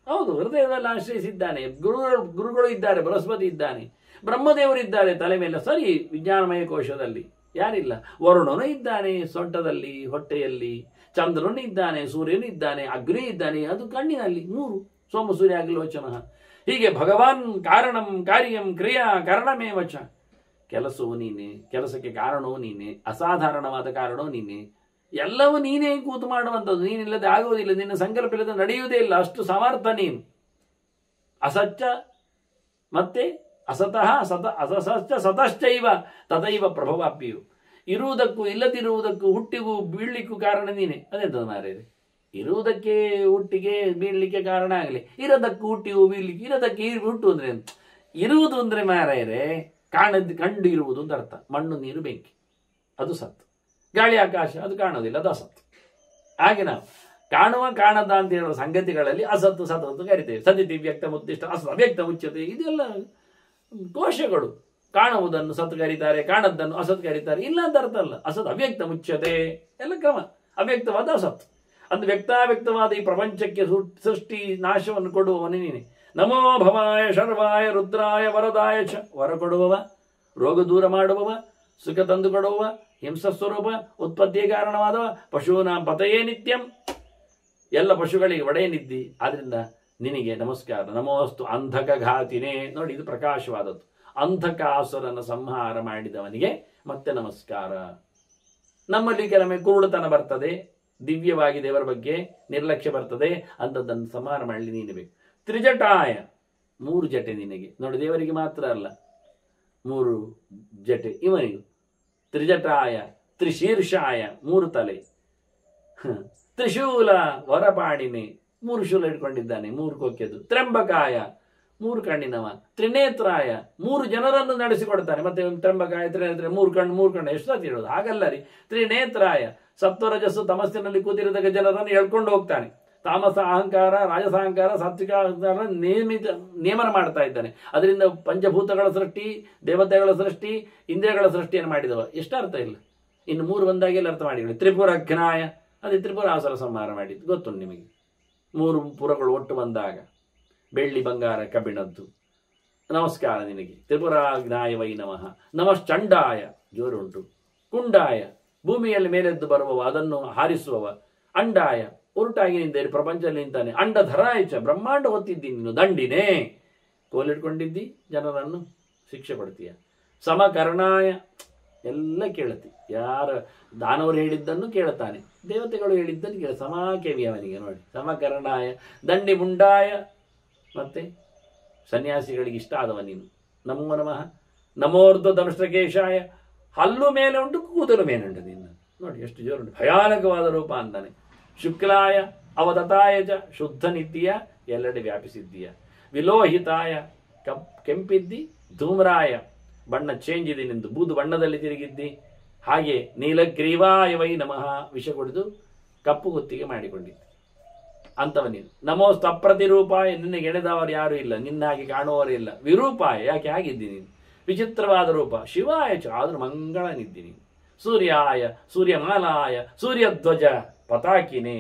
ಹೌದು, ಹೃದಯದಲ್ಲಿ ಆಶ್ರಯಿಸಿದ್ದಾನೆ. ಗುರುಗಳು ಇದ್ದಾರೆ, ಬೃಹಸ್ಪತಿ ಇದ್ದಾನೆ, ಬ್ರಹ್ಮದೇವರಿದ್ದಾರೆ ತಲೆ ಮೇಲೆ, ಸರಿ, ವಿಜ್ಞಾನಮಯ ಕೋಶದಲ್ಲಿ ಯಾರಿಲ್ಲ. ವರುಣನು ಇದ್ದಾನೆ ಸೊಂಟದಲ್ಲಿ, ಹೊಟ್ಟೆಯಲ್ಲಿ, ಚಂದ್ರನು ಇದ್ದಾನೆ, ಸೂರ್ಯನು ಇದ್ದಾನೆ, ಅಗ್ನಿ ಇದ್ದಾನೆ, ಅದು ಕಣ್ಣಿನಲ್ಲಿ 3 ಸೋಮ ಸೂರ್ಯ ಅಗ್ಲೋಚನ. ಹೀಗೆ ಭಗವಾನ್ ಕಾರಣಂ ಕಾರ್ಯಂ ಕ್ರಿಯಾ ಕಾರಣಮೇವಚ, ಕೆಲಸವೂ ನೀನೆ, ಕೆಲಸಕ್ಕೆ ಕಾರಣವೂ ನೀನೆ, ಅಸಾಧಾರಣವಾದ ಕಾರಣವೂ ನೀನೆ, ಎಲ್ಲವೂ ನೀನೇ ಕೂತು ಮಾಡುವಂಥದ್ದು. ನೀನಿಲ್ಲದೆ ಆಗುವುದಿಲ್ಲ, ನಿನ್ನ ಸಂಕಲ್ಪ ಇಲ್ಲದೆ ನಡೆಯುವುದೇ ಇಲ್ಲ, ಅಷ್ಟು ಸಮರ್ಥ ನೀನು. ಅಸಚ್ಚ ಮತ್ತೆ ಅಸತಃ ಅಸಸಶ್ಚ ಸತಶ್ಚೈವ ತದೈವ ಪ್ರಭವಾಪ್ಯು. ಇರುವುದಕ್ಕೂ ಇಲ್ಲದಿರುವುದಕ್ಕೂ ಹುಟ್ಟಿಗೂ ಬೀಳ್ಲಿಕ್ಕೂ ಕಾರಣ ನೀನೆ. ಅದೆಂತದ ಮಾರ್ರೆ, ಇರುವುದಕ್ಕೆ ಹುಟ್ಟಿಗೆ ಬೀಳ್ಲಿಕ್ಕೆ ಕಾರಣ ಆಗಲಿ, ಇರೋದಕ್ಕೂ ಹುಟ್ಟಿಗೂ ಬೀಳ್ಲಿಕ್ಕೆ, ಇರೋದಕ್ಕೆ ಹುಟ್ಟು ಅಂದ್ರೆ ಇರುವುದು ಅಂದ್ರೆ ಮಾರಾಯರೆ ಕಂಡು ಇರುವುದು ಅಂತ ಅರ್ಥ. ಮಣ್ಣು ನೀರು ಬೆಂಕಿ ಅದು ಸತ್ತು, ಗಾಳಿ ಆಕಾಶ ಅದು ಕಾಣೋದಿಲ್ಲ, ಅದು ಅಸತ್ತು. ಹಾಗೆ ನಾವು ಕಾಣುವ ಕಾಣದ ಅಂತ ಹೇಳುವ ಸಂಗತಿಗಳಲ್ಲಿ ಅಸತ್ತು ಸತ್ತು ಕರಿತೇವೆ. ಸದಿತಿ ವ್ಯಕ್ತ ಮುತ್ತಿಷ್ಟ ಅಸತ್ ಅವ್ಯಕ್ತ ಮುಚ್ಚತೆ, ಇದೆಲ್ಲ ಕೋಶಗಳು. ಕಾಣುವುದನ್ನು ಸತ್ತು ಕರೀತಾರೆ, ಕಾಣದ್ದನ್ನು ಅಸತ್ ಕರೀತಾರೆ. ಇಲ್ಲ ಅಂತ ಅರ್ಥ ಅಲ್ಲ. ಅಸತ್ ಅವ್ಯಕ್ತ ಮುಚ್ಚತೆ ಎಲ್ಲ ಕ್ರಮ, ಅವ್ಯಕ್ತವಾದ ಅಸತ್. ಅದು ವ್ಯಕ್ತಾವ್ಯಕ್ತವಾದ ಈ ಪ್ರಪಂಚಕ್ಕೆ ಸೃಷ್ಟಿ ನಾಶವನ್ನು ಕೊಡುವವನೇ ನೀನೆ. ನಮೋ ಭವಾಯ ಶರ್ವಾಯ ರುದ್ರಾಯ ವರದಾಯ ಚ, ವರ ಕೊಡುವವ, ರೋಗ ದೂರ ಮಾಡುವವ, ಸುಖ ತಂದು ಕೊಡುವವ, ಹಿಂಸಸ್ವರೂಪ, ಉತ್ಪತ್ತಿಗೆ ಕಾರಣವಾದವ, ಪಶೂನಾಂ ಪತಯೇ ನಿತ್ಯಂ, ಎಲ್ಲ ಪಶುಗಳಿಗೆ ಒಡೆಯನಿದ್ದಿ. ಆದ್ರಿಂದ ನಿನಗೆ ನಮಸ್ಕಾರ. ನಮೋಸ್ತು ಅಂಧಕ ಘಾತಿನೇ, ನೋಡಿ ಇದು ಪ್ರಕಾಶವಾದದ್ದು. ಅಂಧಕ ಆಸುರನ ಸಂಹಾರ ಮಾಡಿದವನಿಗೆ ಮತ್ತೆ ನಮಸ್ಕಾರ. ನಮ್ಮಲ್ಲಿ ಕೆಲವೊಮ್ಮೆ ಕುರುಡುತನ ಬರ್ತದೆ, ದಿವ್ಯವಾಗಿ ದೇವರ ಬಗ್ಗೆ ನಿರ್ಲಕ್ಷ್ಯ ಬರ್ತದೆ, ಅಂಥದ್ದನ್ನು ಸಂಹಾರ ಮಾಡಲಿ ನೀನು ಬೇಕು. ತ್ರಿಜಟಾಯ, 3 ಜಟೆ ನಿನಗೆ. ನೋಡಿ, ದೇವರಿಗೆ ಮಾತ್ರ ಅಲ್ಲ, 3 ಜಟೆ ಇವನಿಗೂ. ತ್ರಿಜಟಾಯ ತ್ರಿಶೀರ್ಷಾಯ, 3 ತಲೆ. ತ್ರಿಶೂಲ ವರಪಾಡಿನಿ, 3 ಶೂಲ ಇಟ್ಕೊಂಡಿದ್ದಾನೆ, 3 ಕೊಕ್ಕೆದು. ತ್ರಂಬಕಾಯ, 3 ಕಣ್ಣಿನವ. ತ್ರಿನೇತ್ರಾಯ, 3 ಜನರನ್ನು ನಡೆಸಿಕೊಡ್ತಾನೆ. ಮತ್ತೆ ತ್ರಂಬಕಾಯ ತ್ರಿನೇತ್ರ, 3 ಕಣ್ಣು ಎಷ್ಟು ಸತಿ ಹೇಳೋದು? ಹಾಗಲ್ಲ ರೀ. ತ್ರಿನೇತ್ರಾಯ, ಸತ್ವರಜಸ್ಸು ತಮಸ್ಸಿನಲ್ಲಿ ಕೂತಿರತಕ್ಕ ಜನರನ್ನು ಹೇಳ್ಕೊಂಡು ಹೋಗ್ತಾನೆ. ತಾಮಸ ಅಹಂಕಾರ, ರಾಜಸಾಹಂಕಾರ, ಸಾತ್ವಿಕ ಅಹಂಕಾರ ನೇಮನ ಮಾಡ್ತಾ ಇದ್ದಾನೆ. ಅದರಿಂದ ಪಂಚಭೂತಗಳ ಸೃಷ್ಟಿ, ದೇವತೆಗಳ ಸೃಷ್ಟಿ, ಇಂದ್ರಿಯಗಳ ಸೃಷ್ಟಿಯನ್ನು ಮಾಡಿದವ. ಎಷ್ಟು ಅರ್ಥ ಇಲ್ಲ. ಇನ್ನು 3 ಬಂದಾಗೆಲ್ಲ ಅರ್ಥ ಮಾಡಿ. ತ್ರಿಪುರಘ್ನಾಯ, ಅದೇ ತ್ರಿಪುರಾಸುರ ಸಂಹಾರ ಮಾಡಿದ್ದು ಗೊತ್ತುಂಟು ನಿಮಗೆ. 3 ಪುರಗಳು ಒಟ್ಟು ಬಂದಾಗ ಬೆಳ್ಳಿ ಬಂಗಾರ ಕಬ್ಬಿಣದ್ದು. ನಮಸ್ಕಾರ ನಿನಗೆ. ತ್ರಿಪುರಾಗ್ನಾಯ ವೈ ನಮಃ. ನಮಶ್ಚಂಡಾಯ, ಜೋರುಂಟು. ಕುಂಡಾಯ, ಭೂಮಿಯಲ್ಲಿ ಮೇಲೆದ್ದು ಬರುವವ, ಅದನ್ನು ಹಾರಿಸುವವ. ಅಂಡಾಯ, ಉರುಟಾಗಿ ನಿಂತೇಳಿ ಪ್ರಪಂಚದಲ್ಲಿ ನಿಂತಾನೆ. ಅಂಡಧರಾಯಚ, ಬ್ರಹ್ಮಾಂಡ ಹೊತ್ತಿದ್ದೀನಿ ನೀನು. ದಂಡಿನೇ, ಕೋಲಿಟ್ಕೊಂಡಿದ್ದಿ, ಜನರನ್ನು ಶಿಕ್ಷೆ ಪಡ್ತೀಯ. ಸಮಕರ್ಣಾಯ, ಎಲ್ಲ ಕೇಳತಿ. ಯಾರ ದಾನವರು ಹೇಳಿದ್ದನ್ನು ಕೇಳುತ್ತಾನೆ, ದೇವತೆಗಳು ಹೇಳಿದ್ದನ್ನು ಕೇಳ. ಸಮಾಕೇವಿ ಅವನಿಗೆ. ನೋಡಿ, ಸಮಕರ್ಣಾಯ. ದಂಡಿ ಮುಂಡಾಯ, ಮತ್ತೆ ಸನ್ಯಾಸಿಗಳಿಗೆ ಇಷ್ಟ ಆದವ ನೀನು. ನಮೋ ನಮಃ. ನಮೋರ್ಧ ಧನುಷ್ಟಕೇಶಾಯ, ಹಲ್ಲು ಮೇಲೆ ಉಂಟು, ಕೂದಲು ಮೇಲೆ ಉಂಟು ನಿನ್ನ. ನೋಡಿ ಎಷ್ಟು ಜೋರುಂಟು, ಭಯಾನಕವಾದ ರೂಪ ಅಂತಾನೆ. ಶುಕ್ಲಾಯ ಅವದತಾಯ ಚ, ಶುದ್ಧ ನಿತ್ಯ, ಎಲ್ಲೆಡೆ ವ್ಯಾಪಿಸಿದ್ದೀಯ. ವಿಲೋಹಿತಾಯ, ಕೆಂಪಿದ್ದಿ. ಧೂಮ್ರಾಯ, ಬಣ್ಣ ಚೇಂಜ್ ಇದೆ ನಿಂದು, ಬೂದು ಬಣ್ಣದಲ್ಲಿ ತಿರುಗಿದ್ದಿ. ಹಾಗೆ ನೀಲಗ್ರೀವಾಯ ವೈ ನಮಃ, ವಿಷ ಕುಡಿದು ಕಪ್ಪು ಗುತ್ತಿಗೆ ಮಾಡಿಕೊಂಡಿದ್ದಿ ಅಂತವ ನೀನು. ನಮೋಸ್ತು ಅಪ್ರತಿರೂಪಾಯ, ನಿನಗೆ ಎಳೆದವರು ಯಾರು ಇಲ್ಲ, ನಿನ್ನ ಹಾಗೆ ಕಾಣುವವರೇ ಇಲ್ಲ. ವಿರೂಪಾಯ, ಯಾಕೆ ಆಗಿದ್ದಿ ನೀನು, ವಿಚಿತ್ರವಾದ ರೂಪ. ಶಿವಾಯ ಚ, ಆದರೂ ಮಂಗಳನಿದ್ದಿ ನೀನು. ಸೂರ್ಯಾಯ ಸೂರ್ಯಮಾಲಾಯ ಸೂರ್ಯಧ್ವಜ ಪತಾಕಿನೇ,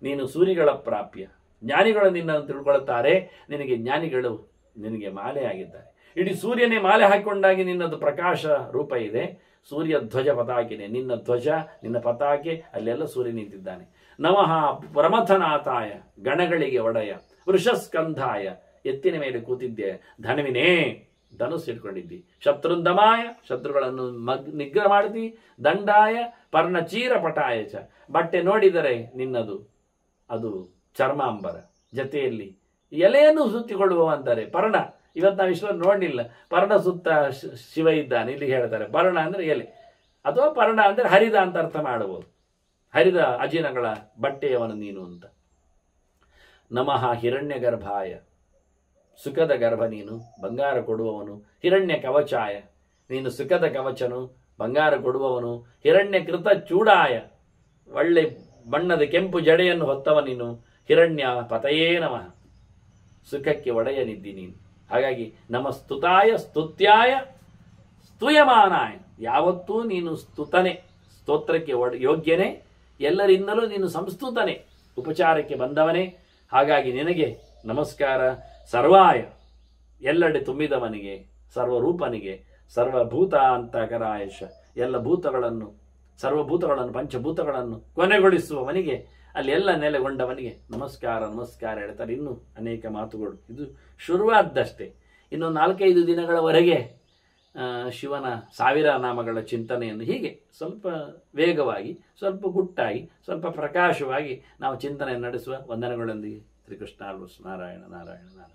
ನೀನು ಸೂರ್ಯಗಳ ಪ್ರಾಪ್ಯ. ಜ್ಞಾನಿಗಳು ನಿನ್ನನ್ನು ತಿಳ್ಕೊಳ್ತಾರೆ, ನಿನಗೆ ಜ್ಞಾನಿಗಳು ನಿನಗೆ ಮಾಲೆ ಆಗಿದ್ದಾರೆ. ಇಡೀ ಸೂರ್ಯನೇ ಮಾಲೆ ಹಾಕಿಕೊಂಡಾಗಿ ನಿನ್ನದು ಪ್ರಕಾಶ ರೂಪ ಇದೆ. ಸೂರ್ಯ ಧ್ವಜ ಪತಾಕಿನೇ, ನಿನ್ನ ಧ್ವಜ ನಿನ್ನ ಪತಾಕೆ ಅಲ್ಲೆಲ್ಲ ಸೂರ್ಯ ನಿಂತಿದ್ದಾನೆ. ನಮಃ ಪ್ರಮಥನಾಥಾಯ, ಗಣಗಳಿಗೆ ಒಡೆಯ. ವೃಷಸ್ಕಂಧಾಯ, ಎತ್ತಿನ ಮೇಲೆ ಕೂತಿದ್ದೆ. ಧನುವಿನೇ, ಧನುಸ್ಸು ಇಟ್ಕೊಂಡಿದ್ದಿ. ಶತ್ರುಂದಮಾಯ, ಶತ್ರುಗಳನ್ನು ನಿಗ್ರಹ ಮಾಡ್ತಿ. ದಂಡಾಯ ಪರ್ಣಚೀರ ಪಟಾಯ ಚ, ಬಟ್ಟೆ ನೋಡಿದರೆ ನಿನ್ನದು ಅದು ಚರ್ಮಾಂಬರ, ಜತೆಯಲ್ಲಿ ಎಲೆಯನ್ನು ಸುತ್ತಿಕೊಳ್ಳುವ ಅಂತಾರೆ. ಪರ್ಣ, ಇವತ್ತು ನಾವು ಇಷ್ಟೊಂದು ನೋಡಲಿಲ್ಲ. ಪರ್ಣ ಸುತ್ತ ಶಿವ ಇದ್ದಾನೆ, ಇಲ್ಲಿ ಹೇಳ್ತಾರೆ. ಪರ್ಣ ಅಂದರೆ ಎಲೆ, ಅಥವಾ ಪರ್ಣ ಅಂದರೆ ಹರಿದ ಅಂತ ಅರ್ಥ ಮಾಡಬಹುದು. ಹರಿದ ಅಜಿನಗಳ ಬಟ್ಟೆಯವನು ನೀನು ಅಂತ. ನಮಃ ಹಿರಣ್ಯ ಗರ್ಭಾಯ, ಸುಖದ ಗರ್ಭ ನೀನು, ಬಂಗಾರ ಕೊಡುವವನು. ಹಿರಣ್ಯ ಕವಚಾಯ, ನೀನು ಸುಖದ ಕವಚನು, ಬಂಗಾರ ಕೊಡುವವನು. ಹಿರಣ್ಯ ಕೃತ ಚೂಡಾಯ, ಒಳ್ಳೆ ಬಣ್ಣದ ಕೆಂಪು ಜಡೆಯನ್ನು ಹೊತ್ತವ ನೀನು. ಹಿರಣ್ಯ ಪತಯೇ ನಮಃ, ಸುಖಕ್ಕೆ ಒಡೆಯನಿದ್ದಿ ನೀನು. ಹಾಗಾಗಿ ನಮ ಸ್ತುತಾಯ ಸ್ತುತ್ಯಾಯ ಸ್ತೂಯಮಾನಾಯ, ಯಾವತ್ತೂ ನೀನು ಸ್ತುತನೆ, ಸ್ತೋತ್ರಕ್ಕೆ ಯೋಗ್ಯನೇ, ಎಲ್ಲರಿಂದಲೂ ನೀನು ಸಂಸ್ತುತನೆ, ಉಪಚಾರಕ್ಕೆ ಬಂದವನೇ. ಹಾಗಾಗಿ ನಿನಗೆ ನಮಸ್ಕಾರ. ಸರ್ವಾಯ, ಎಲ್ಲೆಡೆ ತುಂಬಿದವನಿಗೆ, ಸರ್ವರೂಪನಿಗೆ, ಸರ್ವಭೂತ ಅಂತಕರಾಯಶ, ಎಲ್ಲ ಭೂತಗಳನ್ನು, ಸರ್ವಭೂತಗಳನ್ನು, ಪಂಚಭೂತಗಳನ್ನು ಕೊನೆಗೊಳಿಸುವವನಿಗೆ, ಅಲ್ಲಿ ಎಲ್ಲ ನೆಲೆಗೊಂಡವನಿಗೆ ನಮಸ್ಕಾರ ನಮಸ್ಕಾರ ಹೇಳ್ತಾರೆ. ಇನ್ನೂ ಅನೇಕ ಮಾತುಗಳು, ಇದು ಶುರುವಾದ್ದಷ್ಟೇ. ಇನ್ನು 4-5 ದಿನಗಳವರೆಗೆ ಶಿವನ 1000 ನಾಮಗಳ ಚಿಂತನೆಯನ್ನು ಹೀಗೆ ಸ್ವಲ್ಪ ವೇಗವಾಗಿ, ಸ್ವಲ್ಪ ಗುಟ್ಟಾಗಿ, ಸ್ವಲ್ಪ ಪ್ರಕಾಶವಾಗಿ ನಾವು ಚಿಂತನೆ ನಡೆಸುವ. ವಂದನೆಗಳೊಂದಿಗೆ ಶ್ರೀಕೃಷ್ಣ ನಾರಾಯಣ ನಾರಾಯಣ ನಾರಾಯಣ.